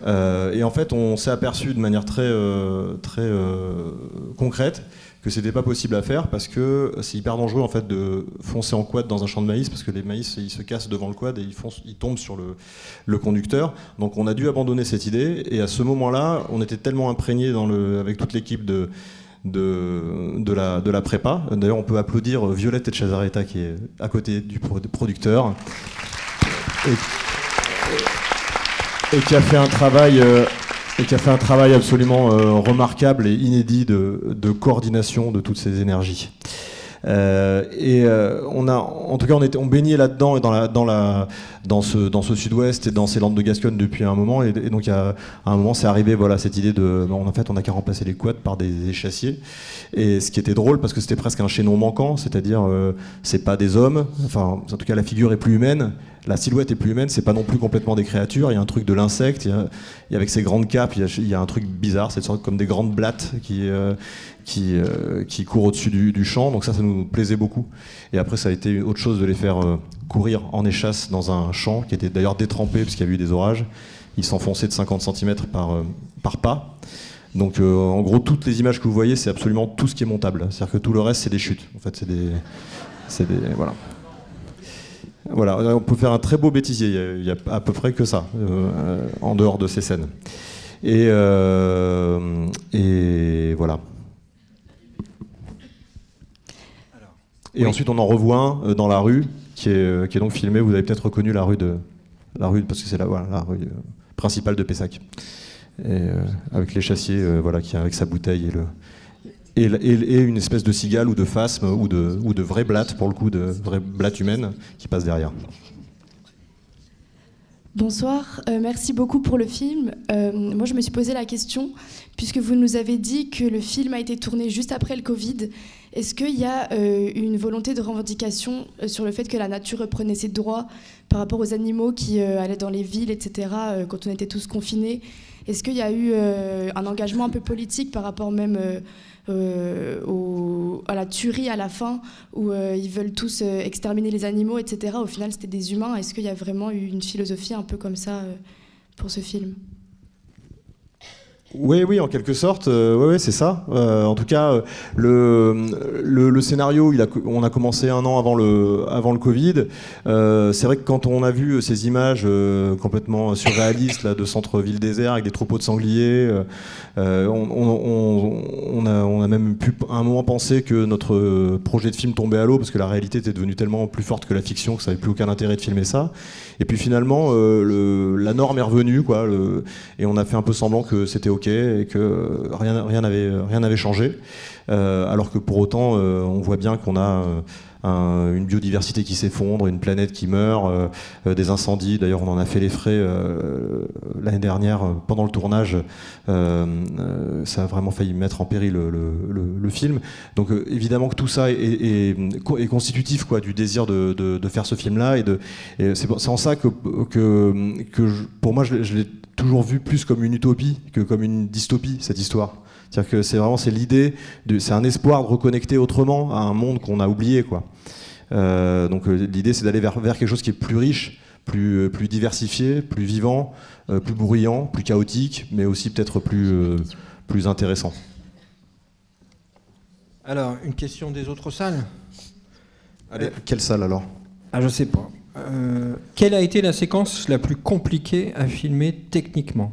Et en fait, on s'est aperçu de manière très concrète que c'était pas possible à faire parce que c'est hyper dangereux en fait de foncer en quad dans un champ de maïs parce que les maïs ils se cassent devant le quad et ils tombent sur le conducteur. Donc on a dû abandonner cette idée et à ce moment-là, on était tellement imprégnés avec toute l'équipe de la prépa. D'ailleurs, on peut applaudir Violette Etchazarreta qui est à côté du producteur et qui a fait un travail absolument remarquable et inédit de coordination de toutes ces énergies. On baignait là-dedans et dans ce sud-ouest et dans ces Landes de Gascogne depuis un moment, et donc à un moment c'est arrivé cette idée on n'a qu'à remplacer les quads par des échassiers, et ce qui était drôle parce que c'était presque un chaînon manquant, c'est-à-dire c'est pas des hommes, en tout cas la figure est plus humaine, la silhouette est plus humaine, c'est pas non plus complètement des créatures, il y a un truc de l'insecte, et avec ces grandes capes, il y a un truc bizarre, c'est comme des grandes blattes qui courent au-dessus du champ, donc ça nous plaisait beaucoup. Et après ça a été autre chose de les faire courir en échasse dans un champ qui était d'ailleurs détrempé parce qu'il y avait eu des orages. Ils s'enfonçaient de 50 cm par pas. Donc en gros toutes les images que vous voyez c'est absolument tout ce qui est montable, c'est-à-dire que tout le reste c'est des chutes, en fait voilà, on peut faire un très beau bêtisier, il y a à peu près que ça en dehors de ces scènes. Et voilà. Et ensuite, on en revoit un dans la rue, qui est donc filmé. Vous avez peut-être reconnu la rue parce que c'est la rue principale de Pessac. Et, avec l'échassier, qui avec sa bouteille et une espèce de cigale ou de phasme ou de vraie blatte, pour le coup, de vraie blatte humaine qui passe derrière.
Bonsoir, merci beaucoup pour le film. Moi, je me suis posé la question, puisque vous nous avez dit que le film a été tourné juste après le Covid. Est-ce qu'il y a une volonté de revendication sur le fait que la nature reprenait ses droits par rapport aux animaux qui allaient dans les villes, etc., quand on était tous confinés? Est-ce qu'il y a eu un engagement un peu politique par rapport même à la tuerie à la fin, où ils veulent tous exterminer les animaux, etc. Au final, c'était des humains. Est-ce qu'il y a vraiment eu une philosophie un peu comme ça pour ce film ?
Oui, en quelque sorte, oui, c'est ça. En tout cas, le scénario, on a commencé un an avant le Covid. C'est vrai que quand on a vu ces images complètement surréalistes là, de centre-ville désert avec des troupeaux de sangliers, on a même pu à un moment penser que notre projet de film tombait à l'eau parce que la réalité était devenue tellement plus forte que la fiction que ça n'avait plus aucun intérêt de filmer ça. Et puis finalement, la norme est revenue, et on a fait un peu semblant que c'était OK et que rien n'avait changé. Alors que pour autant, on voit bien qu'on a une biodiversité qui s'effondre, une planète qui meurt, des incendies. D'ailleurs, on en a fait les frais l'année dernière pendant le tournage. Ça a vraiment failli mettre en péril le film. Donc évidemment que tout ça est constitutif du désir de faire ce film-là. Et c'est en ça que pour moi, je l'ai toujours vu plus comme une utopie que comme une dystopie, cette histoire. C'est-à-dire que c'est l'idée, c'est un espoir de reconnecter autrement à un monde qu'on a oublié, donc l'idée, c'est d'aller vers quelque chose qui est plus riche, plus diversifié, plus vivant, plus bruyant, plus chaotique, mais aussi peut-être plus intéressant.
Alors, une question des autres salles.
Allez, quelle salle alors ?
Je sais pas. Quelle a été la séquence la plus compliquée à filmer techniquement ?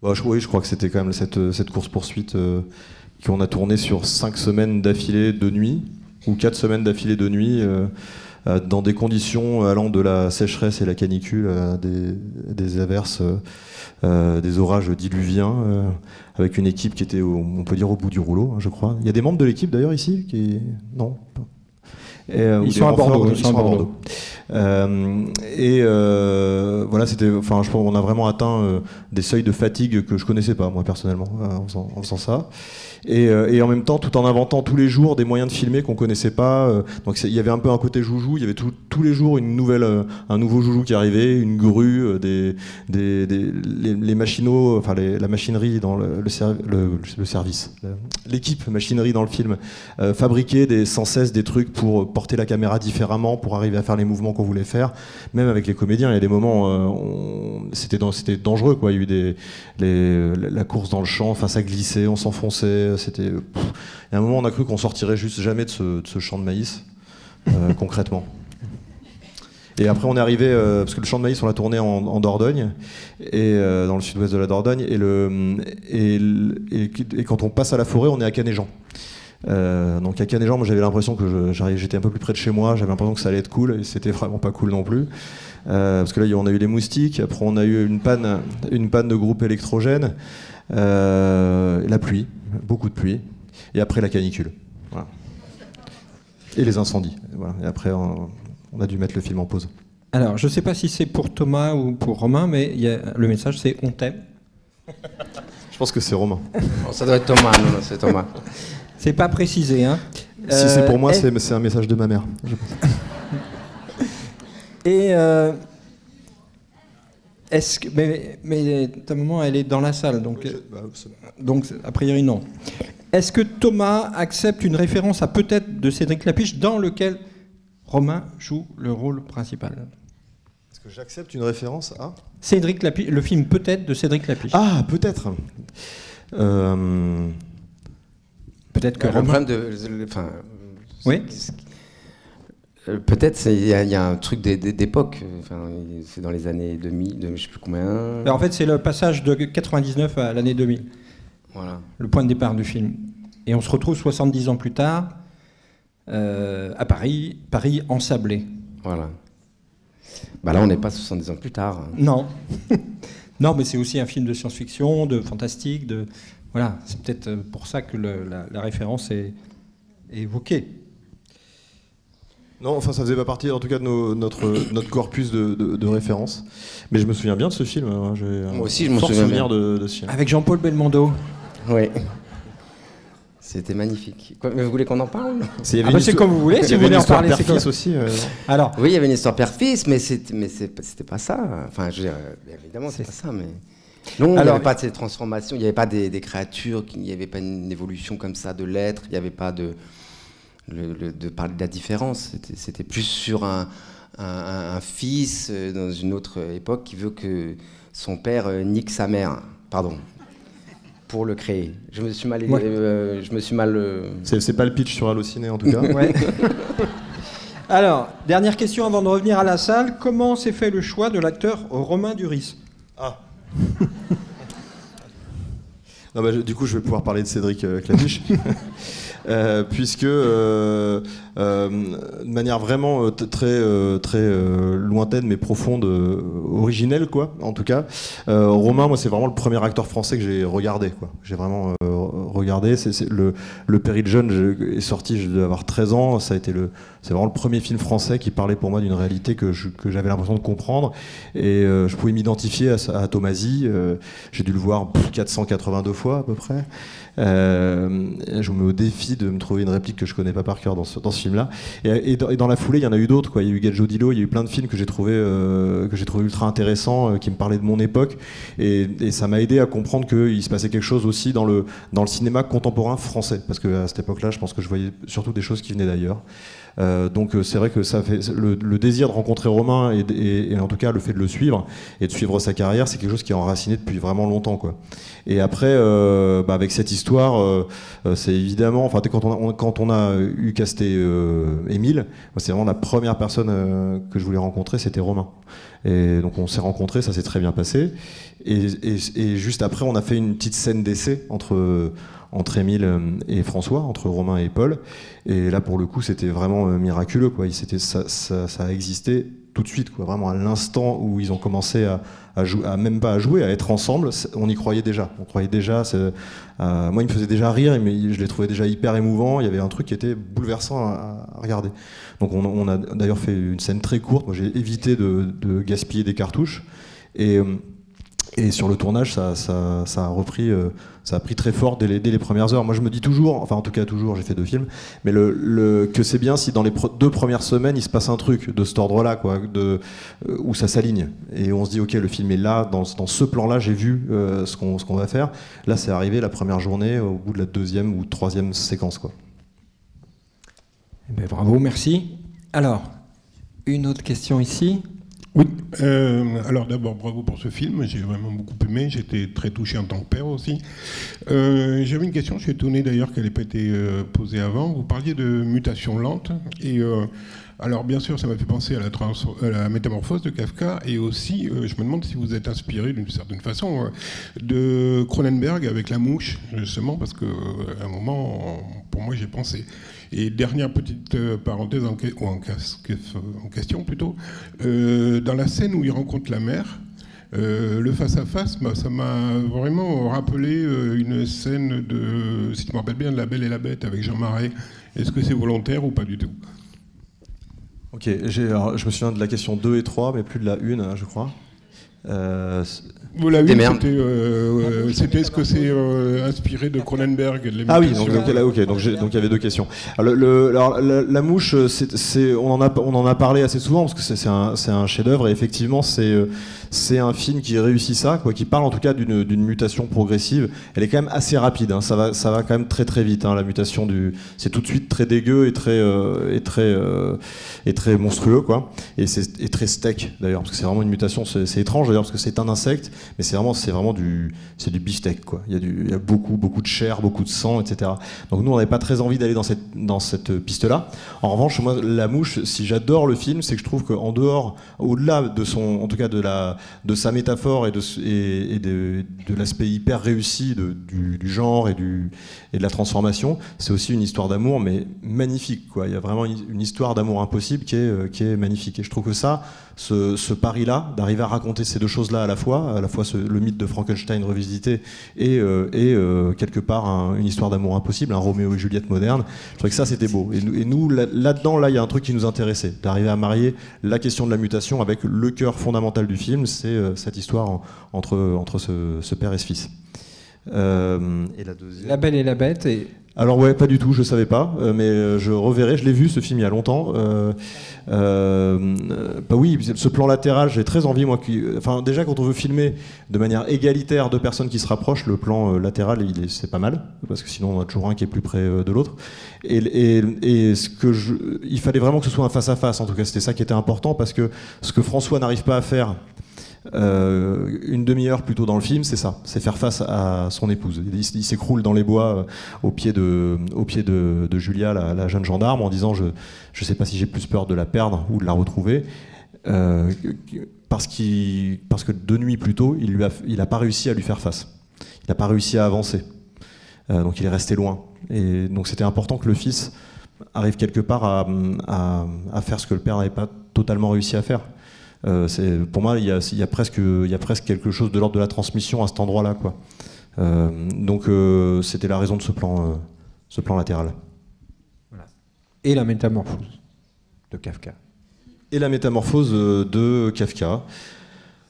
Oui, je crois que c'était quand même cette course-poursuite qu'on a tournée sur 5 semaines d'affilée de nuit, ou 4 semaines d'affilée de nuit, dans des conditions allant de la sécheresse et la canicule à des averses, des orages diluviens, avec une équipe qui était, on peut dire, au bout du rouleau, je crois. Il y a des membres de l'équipe d'ailleurs ici ? Non.
Ils sont à Bordeaux.
Voilà, c'était, enfin, je pense qu'on a vraiment atteint des seuils de fatigue que je connaissais pas, moi, personnellement, en faisant ça. Et en même temps, tout en inventant tous les jours des moyens de filmer qu'on connaissait pas. Donc il y avait un peu un côté joujou. Il y avait tous les jours un nouveau joujou qui arrivait, une grue, les machinaux, enfin la machinerie dans le service, l'équipe machinerie dans le film, fabriquait sans cesse des trucs pour porter la caméra différemment, pour arriver à faire les mouvements qu'on voulait faire. Même avec les comédiens, il y a des moments, c'était dangereux, quoi. Il y a eu la course dans le champ, enfin ça glissait, on s'enfonçait. Il y a un moment, on a cru qu'on sortirait juste jamais de ce champ de maïs, concrètement. Et après, on est arrivé, parce que le champ de maïs, on l'a tourné en Dordogne, et dans le sud-ouest de la Dordogne, et quand on passe à la forêt, on est à Canéjan. Donc à Canéjan, moi j'avais l'impression que j'étais un peu plus près de chez moi, j'avais l'impression que ça allait être cool, et c'était vraiment pas cool non plus. Parce que là, on a eu les moustiques, après on a eu une panne de groupe électrogène, la pluie, beaucoup de pluie, et après la canicule. Voilà. Et les incendies. Voilà. Et après, on a dû mettre le film en pause.
Alors, je ne sais pas si c'est pour Thomas ou pour Romain, mais le message, c'est « On t'aime ».
Je pense que c'est Romain.
Oh, ça doit être Thomas, non, c'est Thomas.
C'est pas précisé, hein.
Si c'est pour moi, c'est un message de ma mère, je pense.
Et est-ce que mais ta maman, elle est dans la salle, donc a priori non. Est-ce que Thomas accepte une référence à Peut-être de Cédric Lapiche, dans lequel Romain joue le rôle principal?
Est-ce que j'accepte une référence à
Cédric Lapiche, le film Peut-être de Cédric Lapiche?
Ah, peut-être.
Peut-être que
le
Romain...
problème de, enfin,
oui.
Peut-être il y a un truc d'époque. Enfin, c'est dans les années 2000, je sais plus combien.
En fait, c'est le passage de 99 à l'année 2000.
Voilà.
Le point de départ du film. Et on se retrouve 70 ans plus tard à Paris ensablé.
Voilà. Bah là, on n'est pas 70 ans plus tard.
Non. Non, mais c'est aussi un film de science-fiction, de fantastique, de... Voilà, c'est peut-être pour ça que la référence est évoquée.
Non, enfin, ça faisait pas partie, en tout cas, de notre corpus de références. Mais je me souviens bien de ce film. Hein.
Moi aussi, je me souviens bien
de ce film.
Avec Jean-Paul Belmondo.
Oui. C'était magnifique. Quoi, mais vous voulez qu'on en parle?
C'est comme vous voulez, si vous voulez en parler.
C'est comme aussi.
Alors.
Oui, il y avait une histoire père-fils, mais c'était pas ça. Enfin, je veux dire, évidemment, c'est pas ça, mais... Non, il n'y avait pas de ces transformations, il n'y avait pas des créatures, il n'y avait pas une évolution comme ça de l'être, il n'y avait pas de parler de la différence. C'était plus sur un fils dans une autre époque qui veut que son père nique sa mère. Pardon. Pour le créer. Je me suis mal...
C'est pas le pitch sur Allociné, en tout cas.
Ouais. Alors, dernière question avant de revenir à la salle. Comment s'est fait le choix de l'acteur Romain Duris?
Ah. Non, bah, du coup, je vais pouvoir parler de Cédric Lapiche. Puisque de manière vraiment très lointaine mais profonde, originelle quoi, en tout cas, Romain, moi c'est vraiment le premier acteur français que j'ai regardé quoi. J'ai vraiment regardé. Le Péril jeune est sorti, je devais avoir 13 ans. C'est vraiment le premier film français qui parlait pour moi d'une réalité que j'avais l'impression de comprendre, et je pouvais m'identifier à Tomasi. J'ai dû le voir 482 fois à peu près. Je me mets au défi de me trouver une réplique que je connais pas par cœur dans ce film-là. Et dans la foulée, il y en a eu d'autres, quoi. Il y a eu Gadjo Dilo, il y a eu plein de films que j'ai trouvé ultra intéressants, qui me parlaient de mon époque, et ça m'a aidé à comprendre qu'il se passait quelque chose aussi dans le cinéma contemporain français, parce qu'à cette époque-là, je pense que je voyais surtout des choses qui venaient d'ailleurs. Donc c'est vrai que ça fait le désir de rencontrer Romain et en tout cas le fait de le suivre et de suivre sa carrière, c'est quelque chose qui est enraciné depuis vraiment longtemps quoi. Et après avec cette histoire, c'est évidemment, enfin quand on a eu casté Émile, c'est vraiment la première personne que je voulais rencontrer, c'était Romain. Et donc on s'est rencontrés, ça s'est très bien passé. Et juste après, on a fait une petite scène d'essai entre Émile et François, entre Romain et Paul. Et là, pour le coup, c'était vraiment miraculeux, quoi. Ça a existé tout de suite, quoi. Vraiment à l'instant où ils ont commencé à même pas à jouer, à être ensemble, on y croyait déjà. On croyait déjà. Moi, il me faisait déjà rire, mais je les trouvais déjà hyper émouvants. Il y avait un truc qui était bouleversant à regarder. Donc, on a d'ailleurs fait une scène très courte. Moi, j'ai évité de gaspiller des cartouches. Et sur le tournage, ça a repris, ça a pris très fort dès les premières heures. Moi, je me dis toujours, enfin en tout cas toujours, j'ai fait 2 films, mais que c'est bien si dans les 2 premières semaines, il se passe un truc de cet ordre-là, quoi, où ça s'aligne. Et on se dit, ok, le film est là, dans ce plan-là, j'ai vu ce qu'on va faire. Là, c'est arrivé la première journée, au bout de la 2e ou 3e séquence, quoi.
Eh bien, bravo, merci. Alors, une autre question ici.
Oui, alors d'abord bravo pour ce film, j'ai vraiment beaucoup aimé, j'étais très touché en tant que père aussi. J'avais une question, je suis étonné d'ailleurs qu'elle n'ait pas été posée avant. Vous parliez de mutation lente, et alors bien sûr ça m'a fait penser à la métamorphose de Kafka, et aussi je me demande si vous êtes inspiré d'une certaine façon de Cronenberg avec La Mouche, justement, parce qu'à un moment, pour moi j'ai pensé. Et dernière petite parenthèse en question plutôt, dans la scène où il rencontre la mère, le face-à-face, ça m'a vraiment rappelé une scène de, si je me rappelle bien, de La Belle et la Bête avec Jean Marais. Est-ce que c'est volontaire ou pas du tout?
Ok, je me souviens de la question 2 et 3, mais plus de la 1, hein, je crois.
La une, c'était est-ce que c'est inspiré de Cronenberg, de
Ah oui, donc il y avait 2 questions. Alors, la Mouche, on en a parlé assez souvent parce que c'est un chef-d'œuvre, et effectivement c'est un film qui réussit ça, quoi, qui parle en tout cas d'une mutation progressive. Elle est quand même assez rapide, hein, ça va quand même très très vite, hein, la mutation c'est tout de suite très dégueu et très monstrueux, quoi, et très steak d'ailleurs, parce que c'est vraiment une mutation, c'est étrange d'ailleurs parce que c'est un insecte, mais c'est vraiment du beefsteak, quoi. Il y a beaucoup de chair, beaucoup de sang, etc. Donc nous on n'avait pas très envie d'aller dans cette piste-là. En revanche, moi, La Mouche, si j'adore le film, c'est que je trouve qu'en dehors, au-delà de en tout cas de sa métaphore et de l'aspect hyper réussi du genre et de la transformation, c'est aussi une histoire d'amour, mais magnifique, quoi. Il y a vraiment une histoire d'amour impossible qui est magnifique. Et je trouve que ce pari-là, d'arriver à raconter ces 2 choses-là à la fois le mythe de Frankenstein revisité et quelque part une histoire d'amour impossible, un Roméo et Juliette moderne, je trouvais que ça c'était beau. Et nous, là-dedans, il y a un truc qui nous intéressait, d'arriver à marier la question de la mutation avec le cœur fondamental du film, c'est cette histoire entre ce père et ce fils. Et la deuxième...
La Belle et la Bête.
Alors ouais, pas du tout, je savais pas, mais je reverrai, je l'ai vu ce film il y a longtemps. Oui, ce plan latéral, j'ai très envie, moi, déjà quand on veut filmer de manière égalitaire 2 personnes qui se rapprochent, le plan latéral, c'est pas mal, parce que sinon on a toujours un qui est plus près de l'autre. Et il fallait vraiment que ce soit un face-à-face, en tout cas c'était ça qui était important, parce que ce que François n'arrive pas à faire une demi-heure plus tôt dans le film, c'est ça, c'est faire face à son épouse. Il s'écroule dans les bois au pied de Julia, la jeune gendarme, en disant je sais pas si j'ai plus peur de la perdre ou de la retrouver, parce que 2 nuits plus tôt, il a pas réussi à lui faire face, il n'a pas réussi à avancer, donc il est resté loin. Et donc c'était important que le fils arrive quelque part à faire ce que le père n'avait pas totalement réussi à faire. Pour moi, il y a presque quelque chose de l'ordre de la transmission à cet endroit-là, quoi. Donc c'était la raison de ce plan latéral.
Voilà. Et la métamorphose de Kafka.
Et la métamorphose de Kafka.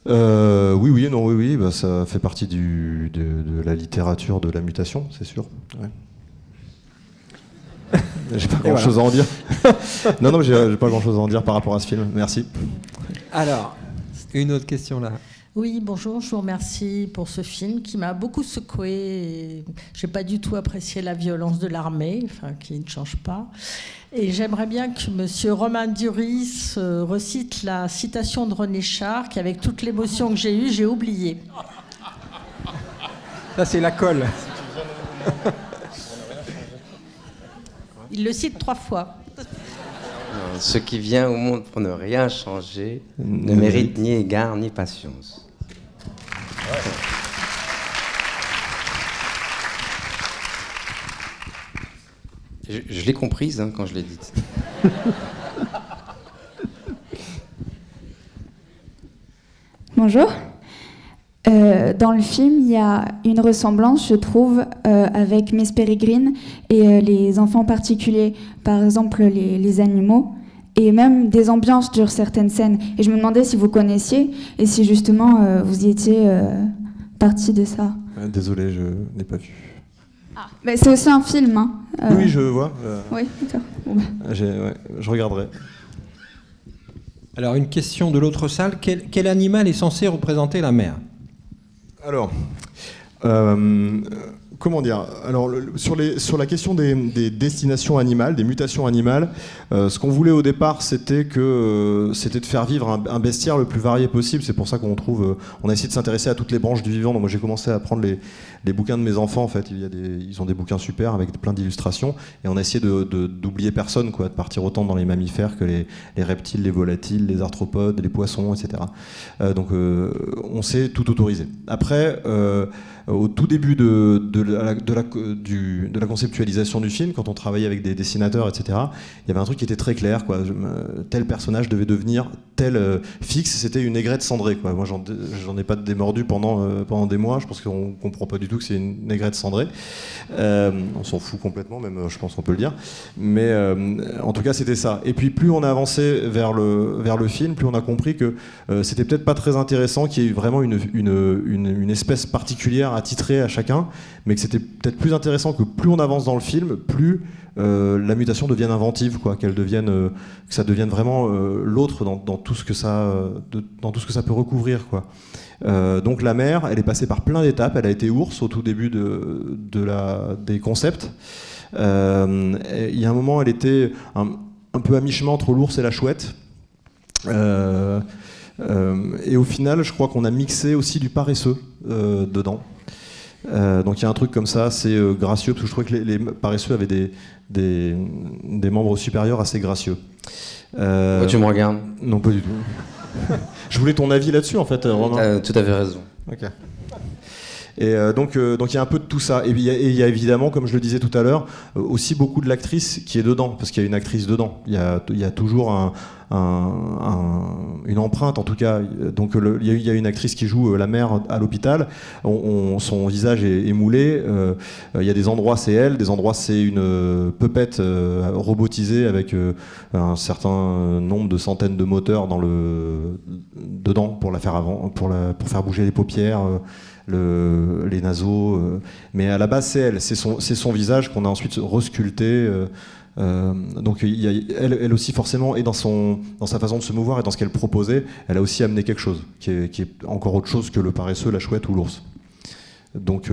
Oui, bah, ça fait partie de la littérature de la mutation, c'est sûr. Ouais. J'ai pas grand chose à en dire. Non, j'ai pas grand chose à en dire par rapport à ce film. Merci.
Alors, une autre question là.
Oui, bonjour, je vous remercie pour ce film qui m'a beaucoup secoué. J'ai pas du tout apprécié la violence de l'armée, qui ne change pas. Et j'aimerais bien que monsieur Romain Duris recite la citation de René Char, qu'avec toute l'émotion que j'ai eue, j'ai oublié.
Ça, c'est la colle.
Il le cite 3 fois.
Ce qui vient au monde pour ne rien changer ne mérite ni égard ni patience. Je l'ai comprise quand je l'ai dite.
Bonjour. Dans le film, il y a une ressemblance, je trouve, avec Miss Peregrine et les enfants particuliers, par exemple les animaux, et même des ambiances sur certaines scènes. Et je me demandais si vous connaissiez et si justement vous y étiez partie de ça.
Désolé, je n'ai pas vu.
Ah. Mais c'est aussi un film. Hein.
Oui, je vois.
Oui, d'accord. Bon,
je regarderai.
Alors, une question de l'autre salle. Quel animal est censé représenter la mer ?
Alors, comment dire ? Alors, sur la question des destinations animales, des mutations animales, ce qu'on voulait au départ, c'était de faire vivre un bestiaire le plus varié possible. C'est pour ça qu'on on a essayé de s'intéresser à toutes les branches du vivant. Donc moi, j'ai commencé à prendre les bouquins de mes enfants. En fait, ils ont des bouquins super avec plein d'illustrations, et on a essayé d'oublier personne, quoi, de partir autant dans les mammifères que les reptiles, les volatiles, les arthropodes, les poissons, etc. Donc, on s'est tout autorisé. Après, au tout début de la conceptualisation du film, quand on travaillait avec des dessinateurs, etc., il y avait un truc qui était très clair, quoi. Tel personnage devait devenir tel fixe, c'était une aigrette cendrée, quoi. Moi, j'en ai pas démordu pendant des mois. Je pense qu'on comprend pas du tout que c'est une aigrette cendrée. On s'en fout complètement, même, je pense qu'on peut le dire. Mais en tout cas, c'était ça. Et puis, plus on a avancé vers le film, plus on a compris que c'était peut-être pas très intéressant qu'il y ait vraiment une espèce particulière attitrée à chacun, mais que c'était peut-être plus intéressant que plus on avance dans le film, plus la mutation devienne inventive, quoi, que ça devienne vraiment l'autre dans tout ce que ça peut recouvrir, quoi. Donc la mer, elle est passée par plein d'étapes. Elle a été ours au tout début des concepts. Il y a un moment, elle était un peu à mi-chemin entre l'ours et la chouette. Et au final, je crois qu'on a mixé aussi du paresseux dedans. Donc il y a un truc comme ça, c'est gracieux, parce que je trouvais que les paresseux avaient des membres supérieurs assez gracieux.
Pourquoi tu me regardes ?
Non, pas du tout. Je voulais ton avis là-dessus, en fait, Romain.
Tu as tout à fait raison.
Ok. Et donc il y a un peu de tout ça. Et il y a évidemment, comme je le disais tout à l'heure, aussi beaucoup de l'actrice qui est dedans, parce qu'il y a une actrice dedans. Il y a toujours une empreinte, en tout cas. Donc il y a une actrice qui joue la mère à l'hôpital. Son visage est moulé. Il y a des endroits c'est elle, des endroits c'est une pupette robotisée avec un certain nombre de centaines de moteurs dedans pour la faire pour faire bouger les paupières. Les naseaux, mais à la base c'est elle, c'est son visage qu'on a ensuite resculpté. Donc elle aussi forcément, et dans sa façon de se mouvoir et dans ce qu'elle proposait, elle a aussi amené quelque chose qui est encore autre chose que le paresseux, la chouette ou l'ours. Donc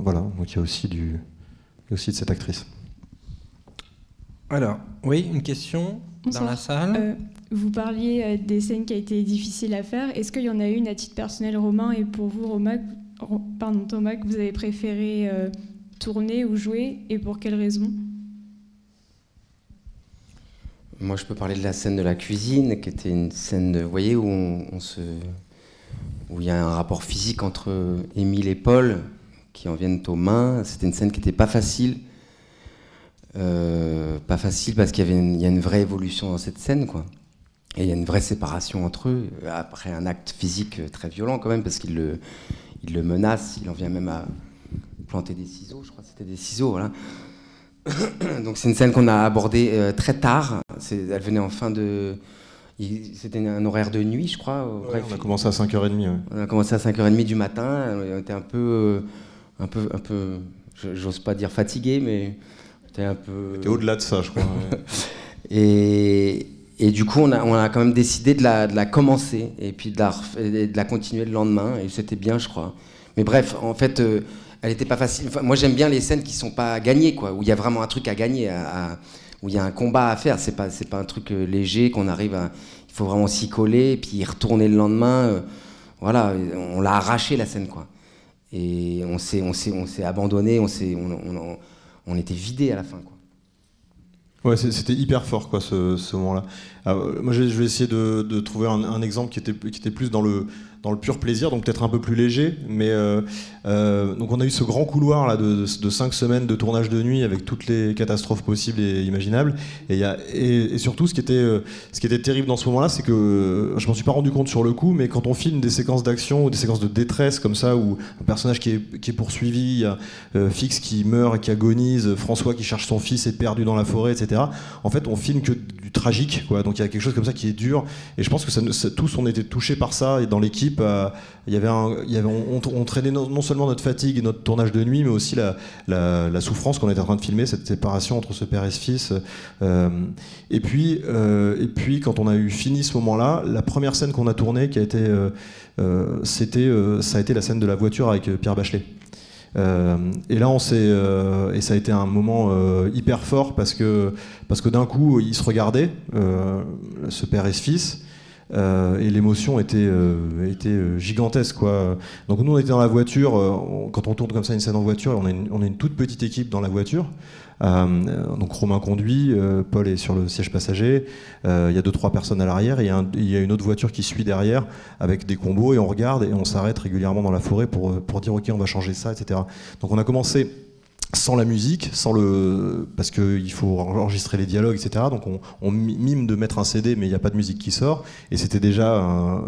voilà, donc il y a aussi de cette actrice.
Alors, oui, une question dans la salle.
Vous parliez des scènes qui a été difficiles à faire. Est-ce qu'il y en a une à titre personnel, Romain, et pour vous, Thomas, que vous avez préféré tourner ou jouer, et pour quelle raison ?
Moi, je peux parler de la scène de la cuisine, qui était une scène, vous voyez, où il y a un rapport physique entre Émile et Paul, qui en viennent aux mains. C'était une scène qui n'était pas facile. Pas facile parce qu'il y a une vraie évolution dans cette scène, quoi. Et il y a une vraie séparation entre eux, après un acte physique très violent quand même, parce qu'il le menace, il en vient même à planter des ciseaux, je crois que c'était des ciseaux, voilà. Donc c'est une scène qu'on a abordée très tard, elle venait en fin de... C'était un horaire de nuit, je crois.
Ouais, on a commencé à 5h30. Ouais.
On a commencé à 5h30 du matin, on était un peu j'ose pas dire fatigué, mais...
T'es au-delà de ça, je crois.
Ouais. Et du coup, on a quand même décidé de la commencer et puis de la continuer le lendemain. Et c'était bien, je crois. Mais bref, en fait, elle n'était pas facile. Enfin, moi, j'aime bien les scènes qui ne sont pas gagnées, quoi, où il y a vraiment un truc à gagner, où il y a un combat à faire. C'est pas un truc léger qu'on arrive à... Il faut vraiment s'y coller et puis y retourner le lendemain. Voilà, on l'a arraché, la scène, quoi. Et on s'est abandonné, on était vidé à la fin, quoi.
Ouais, c'était hyper fort, quoi, ce moment-là. Moi, je vais essayer de trouver un exemple qui était plus dans dans le pur plaisir, donc peut-être un peu plus léger. Mais donc on a eu ce grand couloir là de 5 semaines de tournage de nuit avec toutes les catastrophes possibles et imaginables. Et surtout, ce qui était terrible dans ce moment-là, c'est que je m'en suis pas rendu compte sur le coup, mais quand on filme des séquences d'action ou des séquences de détresse comme ça, où un personnage qui est poursuivi, il y a Fix qui meurt et qui agonise, François qui cherche son fils et perdu dans la forêt, etc. En fait, on filme que du tragique, quoi. Donc il y a quelque chose comme ça qui est dur. Et je pense que tous on était touchés par ça. Et dans l'équipe, on traînait non seulement notre fatigue et notre tournage de nuit, mais aussi la souffrance qu'on était en train de filmer, cette séparation entre ce père et ce fils. Et puis, quand on a eu fini ce moment-là, la première scène qu'on a tournée, qui a été, ça a été la scène de la voiture avec Pierre Bachelet. Et là, et ça a été un moment hyper fort parce que d'un coup, ils se regardaient, ce père et ce fils. Et l'émotion était gigantesque, quoi. Donc nous on était dans la voiture, quand on tourne comme ça une scène en voiture, on est une toute petite équipe dans la voiture. Donc Romain conduit, Paul est sur le siège passager, il y a 2-3 personnes à l'arrière, et il y a une autre voiture qui suit derrière avec des combos, et on regarde et on s'arrête régulièrement dans la forêt pour dire ok, on va changer ça, etc. Donc on a commencé sans la musique, parce qu'il faut enregistrer les dialogues, etc. Donc on mime de mettre un CD, mais il n'y a pas de musique qui sort, et c'était déjà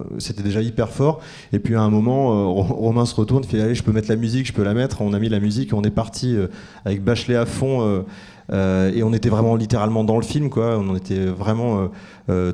hyper fort. Et puis à un moment, Romain se retourne, fait allez, je peux mettre la musique, je peux la mettre. On a mis la musique, et on est parti avec Bachelet à fond. Et on était vraiment littéralement dans le film, quoi. On était vraiment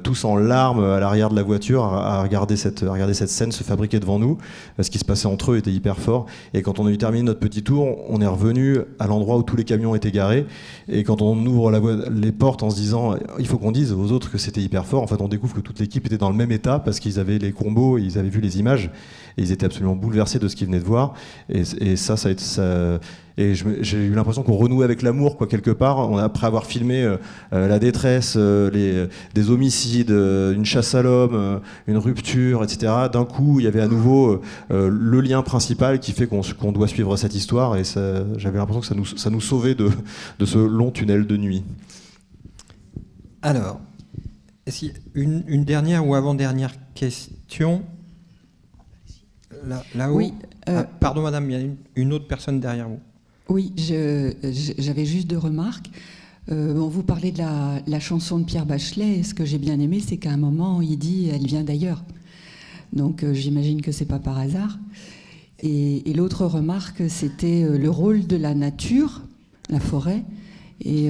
tous en larmes à l'arrière de la voiture à regarder cette scène se fabriquer devant nous. Ce qui se passait entre eux était hyper fort. Et quand on a eu terminé notre petit tour, on est revenu à l'endroit où tous les camions étaient garés. Et quand on ouvre les portes en se disant il faut qu'on dise aux autres que c'était hyper fort, en fait on découvre que toute l'équipe était dans le même état parce qu'ils avaient les combos, ils avaient vu les images et ils étaient absolument bouleversés de ce qu'ils venaient de voir. Et ça a été ça. Et j'ai eu l'impression qu'on renouait avec l'amour, quoi, quelque part. Après avoir filmé la détresse, des homicides, une chasse à l'homme, une rupture, etc., d'un coup, il y avait à nouveau le lien principal qui fait qu'on doit suivre cette histoire. Et j'avais l'impression que ça nous sauvait de ce long tunnel de nuit.
Alors, une dernière ou avant-dernière question. Là-haut.
Oui,
pardon, madame, il y a une autre personne derrière vous.
Oui, j'avais juste 2 remarques. Vous parlez de la chanson de Pierre Bachelet. Ce que j'ai bien aimé, c'est qu'à un moment, il dit « Elle vient d'ailleurs ». Donc j'imagine que c'est pas par hasard. Et l'autre remarque, c'était le rôle de la nature, la forêt. Et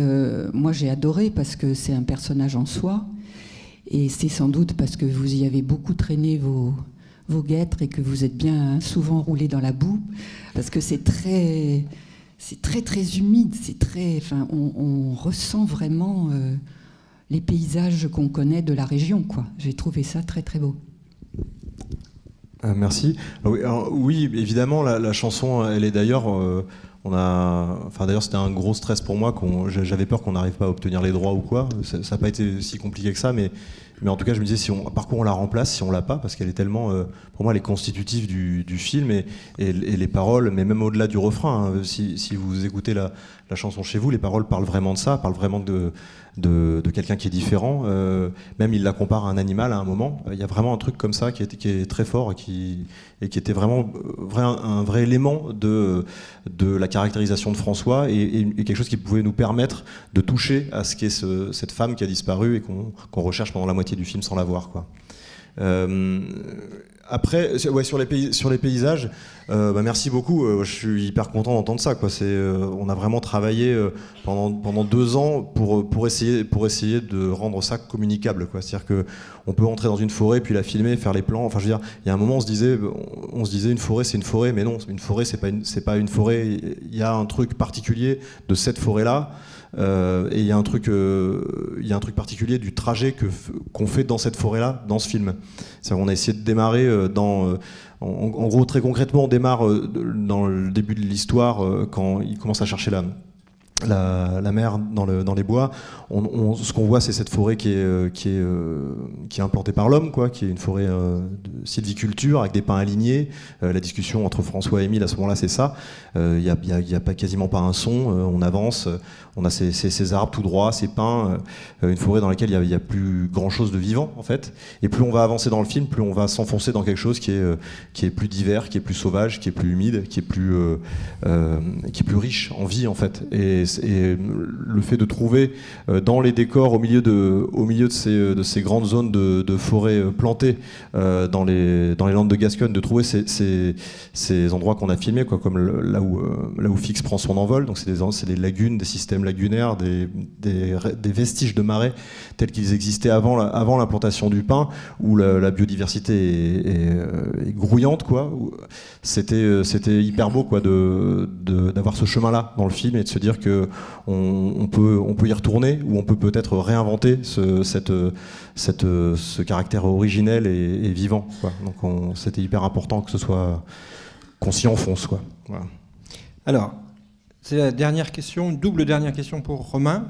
moi, j'ai adoré parce que c'est un personnage en soi. Et c'est sans doute parce que vous y avez beaucoup traîné vos guêtres et que vous êtes bien souvent roulé dans la boue. Parce que c'est très humide, on ressent vraiment les paysages qu'on connaît de la région, quoi. J'ai trouvé ça très très beau.
Merci. Oui, évidemment, la chanson, elle est d'ailleurs... d'ailleurs, c'était un gros stress pour moi. J'avais peur qu'on n'arrive pas à obtenir les droits ou quoi. Ça n'a pas été si compliqué que ça, mais en tout cas, je me disais, par quoi on la remplace si on l'a pas, parce qu'elle est tellement, pour moi, elle est constitutive du film et les paroles, mais même au-delà du refrain. Hein, si vous écoutez la chanson chez vous, les paroles parlent vraiment de ça, parlent vraiment de quelqu'un qui est différent. Même il la compare à un animal à un moment. Il y a vraiment un truc comme ça qui est très fort et qui était vraiment un vrai élément de la caractérisation de François et quelque chose qui pouvait nous permettre de toucher à ce qu'est cette femme qui a disparu et qu'on recherche pendant la moitié du film sans la voir, quoi. Après, sur les paysages, merci beaucoup. Je suis hyper content d'entendre ça, quoi. On a vraiment travaillé pendant 2 ans pour essayer de rendre ça communicable, quoi. C'est-à-dire que on peut entrer dans une forêt puis la filmer, faire les plans. Enfin, je veux dire, il y a un moment on se disait une forêt c'est une forêt, mais non, une forêt c'est pas une forêt. Il y a un truc particulier de cette forêt-là. Et il y a un truc particulier du trajet qu'on fait dans cette forêt-là, dans ce film. C'est-à-dire qu'on a essayé de démarrer en gros, très concrètement, on démarre dans le début de l'histoire quand il commence à chercher la mer dans les bois, ce qu'on voit, c'est cette forêt qui est implantée par l'homme, quoi, qui est une forêt de sylviculture avec des pins alignés. La discussion entre François et Émile à ce moment-là, c'est ça. Il y a quasiment pas un son. On avance, on a ces arbres tout droits, ces pins, une forêt dans laquelle il y a plus grand-chose de vivant en fait. Et plus on va avancer dans le film, plus on va s'enfoncer dans quelque chose qui est plus divers, qui est plus sauvage, qui est plus humide, qui est plus riche en vie en fait. Et le fait de trouver dans les décors au milieu de ces grandes zones de forêt plantées dans les Landes de Gascogne, de trouver ces endroits qu'on a filmés, quoi, comme là où Fix prend son envol. Donc c'est des lagunes, des systèmes lagunaires, des vestiges de marais tels qu'ils existaient avant l'implantation du pin, où la biodiversité est grouillante, quoi. C'était hyper beau, quoi, d'avoir ce chemin-là dans le film et de se dire que on peut y retourner, ou on peut peut-être réinventer ce caractère originel et vivant, quoi. Donc c'était hyper important que ce soit qu'on s'y enfonce, quoi. Voilà.
Alors, c'est la dernière question, une double dernière question pour Romain.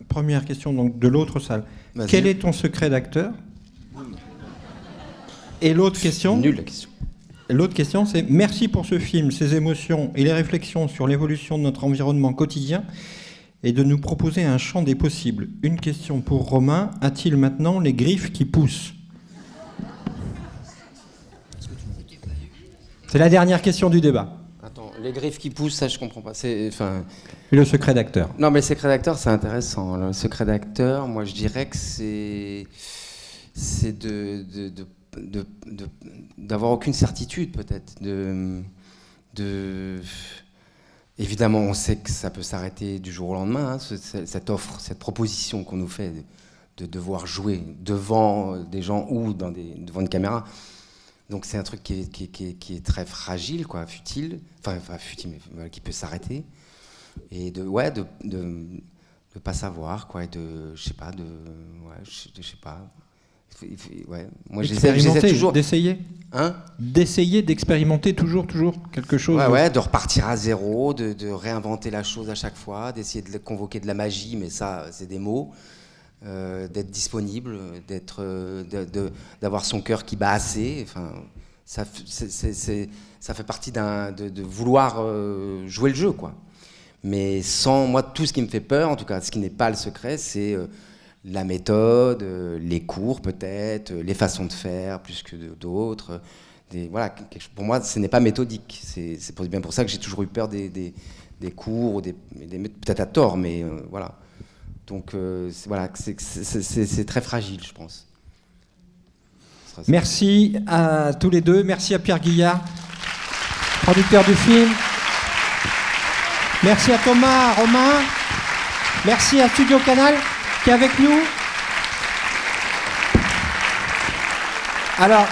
Première question donc de l'autre salle.
Vas-y.
Quel est ton secret d'acteur? Et l'autre question.
Nulle la question.
L'autre question, c'est merci pour ce film, ses émotions et les réflexions sur l'évolution de notre environnement quotidien, et de nous proposer un champ des possibles. Une question pour Romain, a-t-il maintenant les griffes qui poussent? C'est la dernière question du débat.
Attends, les griffes qui poussent, ça je comprends pas.
Et le secret d'acteur?
Non, mais le secret d'acteur, c'est intéressant. Le secret d'acteur, moi je dirais que c'est d'avoir aucune certitude, peut-être. Évidemment, on sait que ça peut s'arrêter du jour au lendemain, hein, cette offre, cette proposition qu'on nous fait de devoir jouer devant des gens ou devant une caméra. Donc c'est un truc qui est très fragile, quoi, futile, mais qui peut s'arrêter. Et de pas savoir, quoi, et je sais pas. Ouais. Moi, j'essaie toujours
d'essayer.
Hein?
D'essayer d'expérimenter toujours quelque chose.
Ouais, de repartir à zéro, de réinventer la chose à chaque fois, d'essayer de convoquer de la magie, mais ça, c'est des mots. D'être disponible, d'avoir son cœur qui bat assez. Enfin, ça fait partie de vouloir jouer le jeu, quoi. Mais sans moi, tout ce qui me fait peur, en tout cas, ce qui n'est pas le secret, c'est la méthode, les cours peut-être, les façons de faire plus que d'autres. Voilà, pour moi, ce n'est pas méthodique. C'est bien pour ça que j'ai toujours eu peur des cours, peut-être à tort, mais voilà. Donc voilà, c'est très fragile, je pense.
Merci à tous les deux. Merci à Pierre Guillard, producteur du film. Merci à Thomas, Romain. Merci à Studio Canal qui est avec nous. Alors,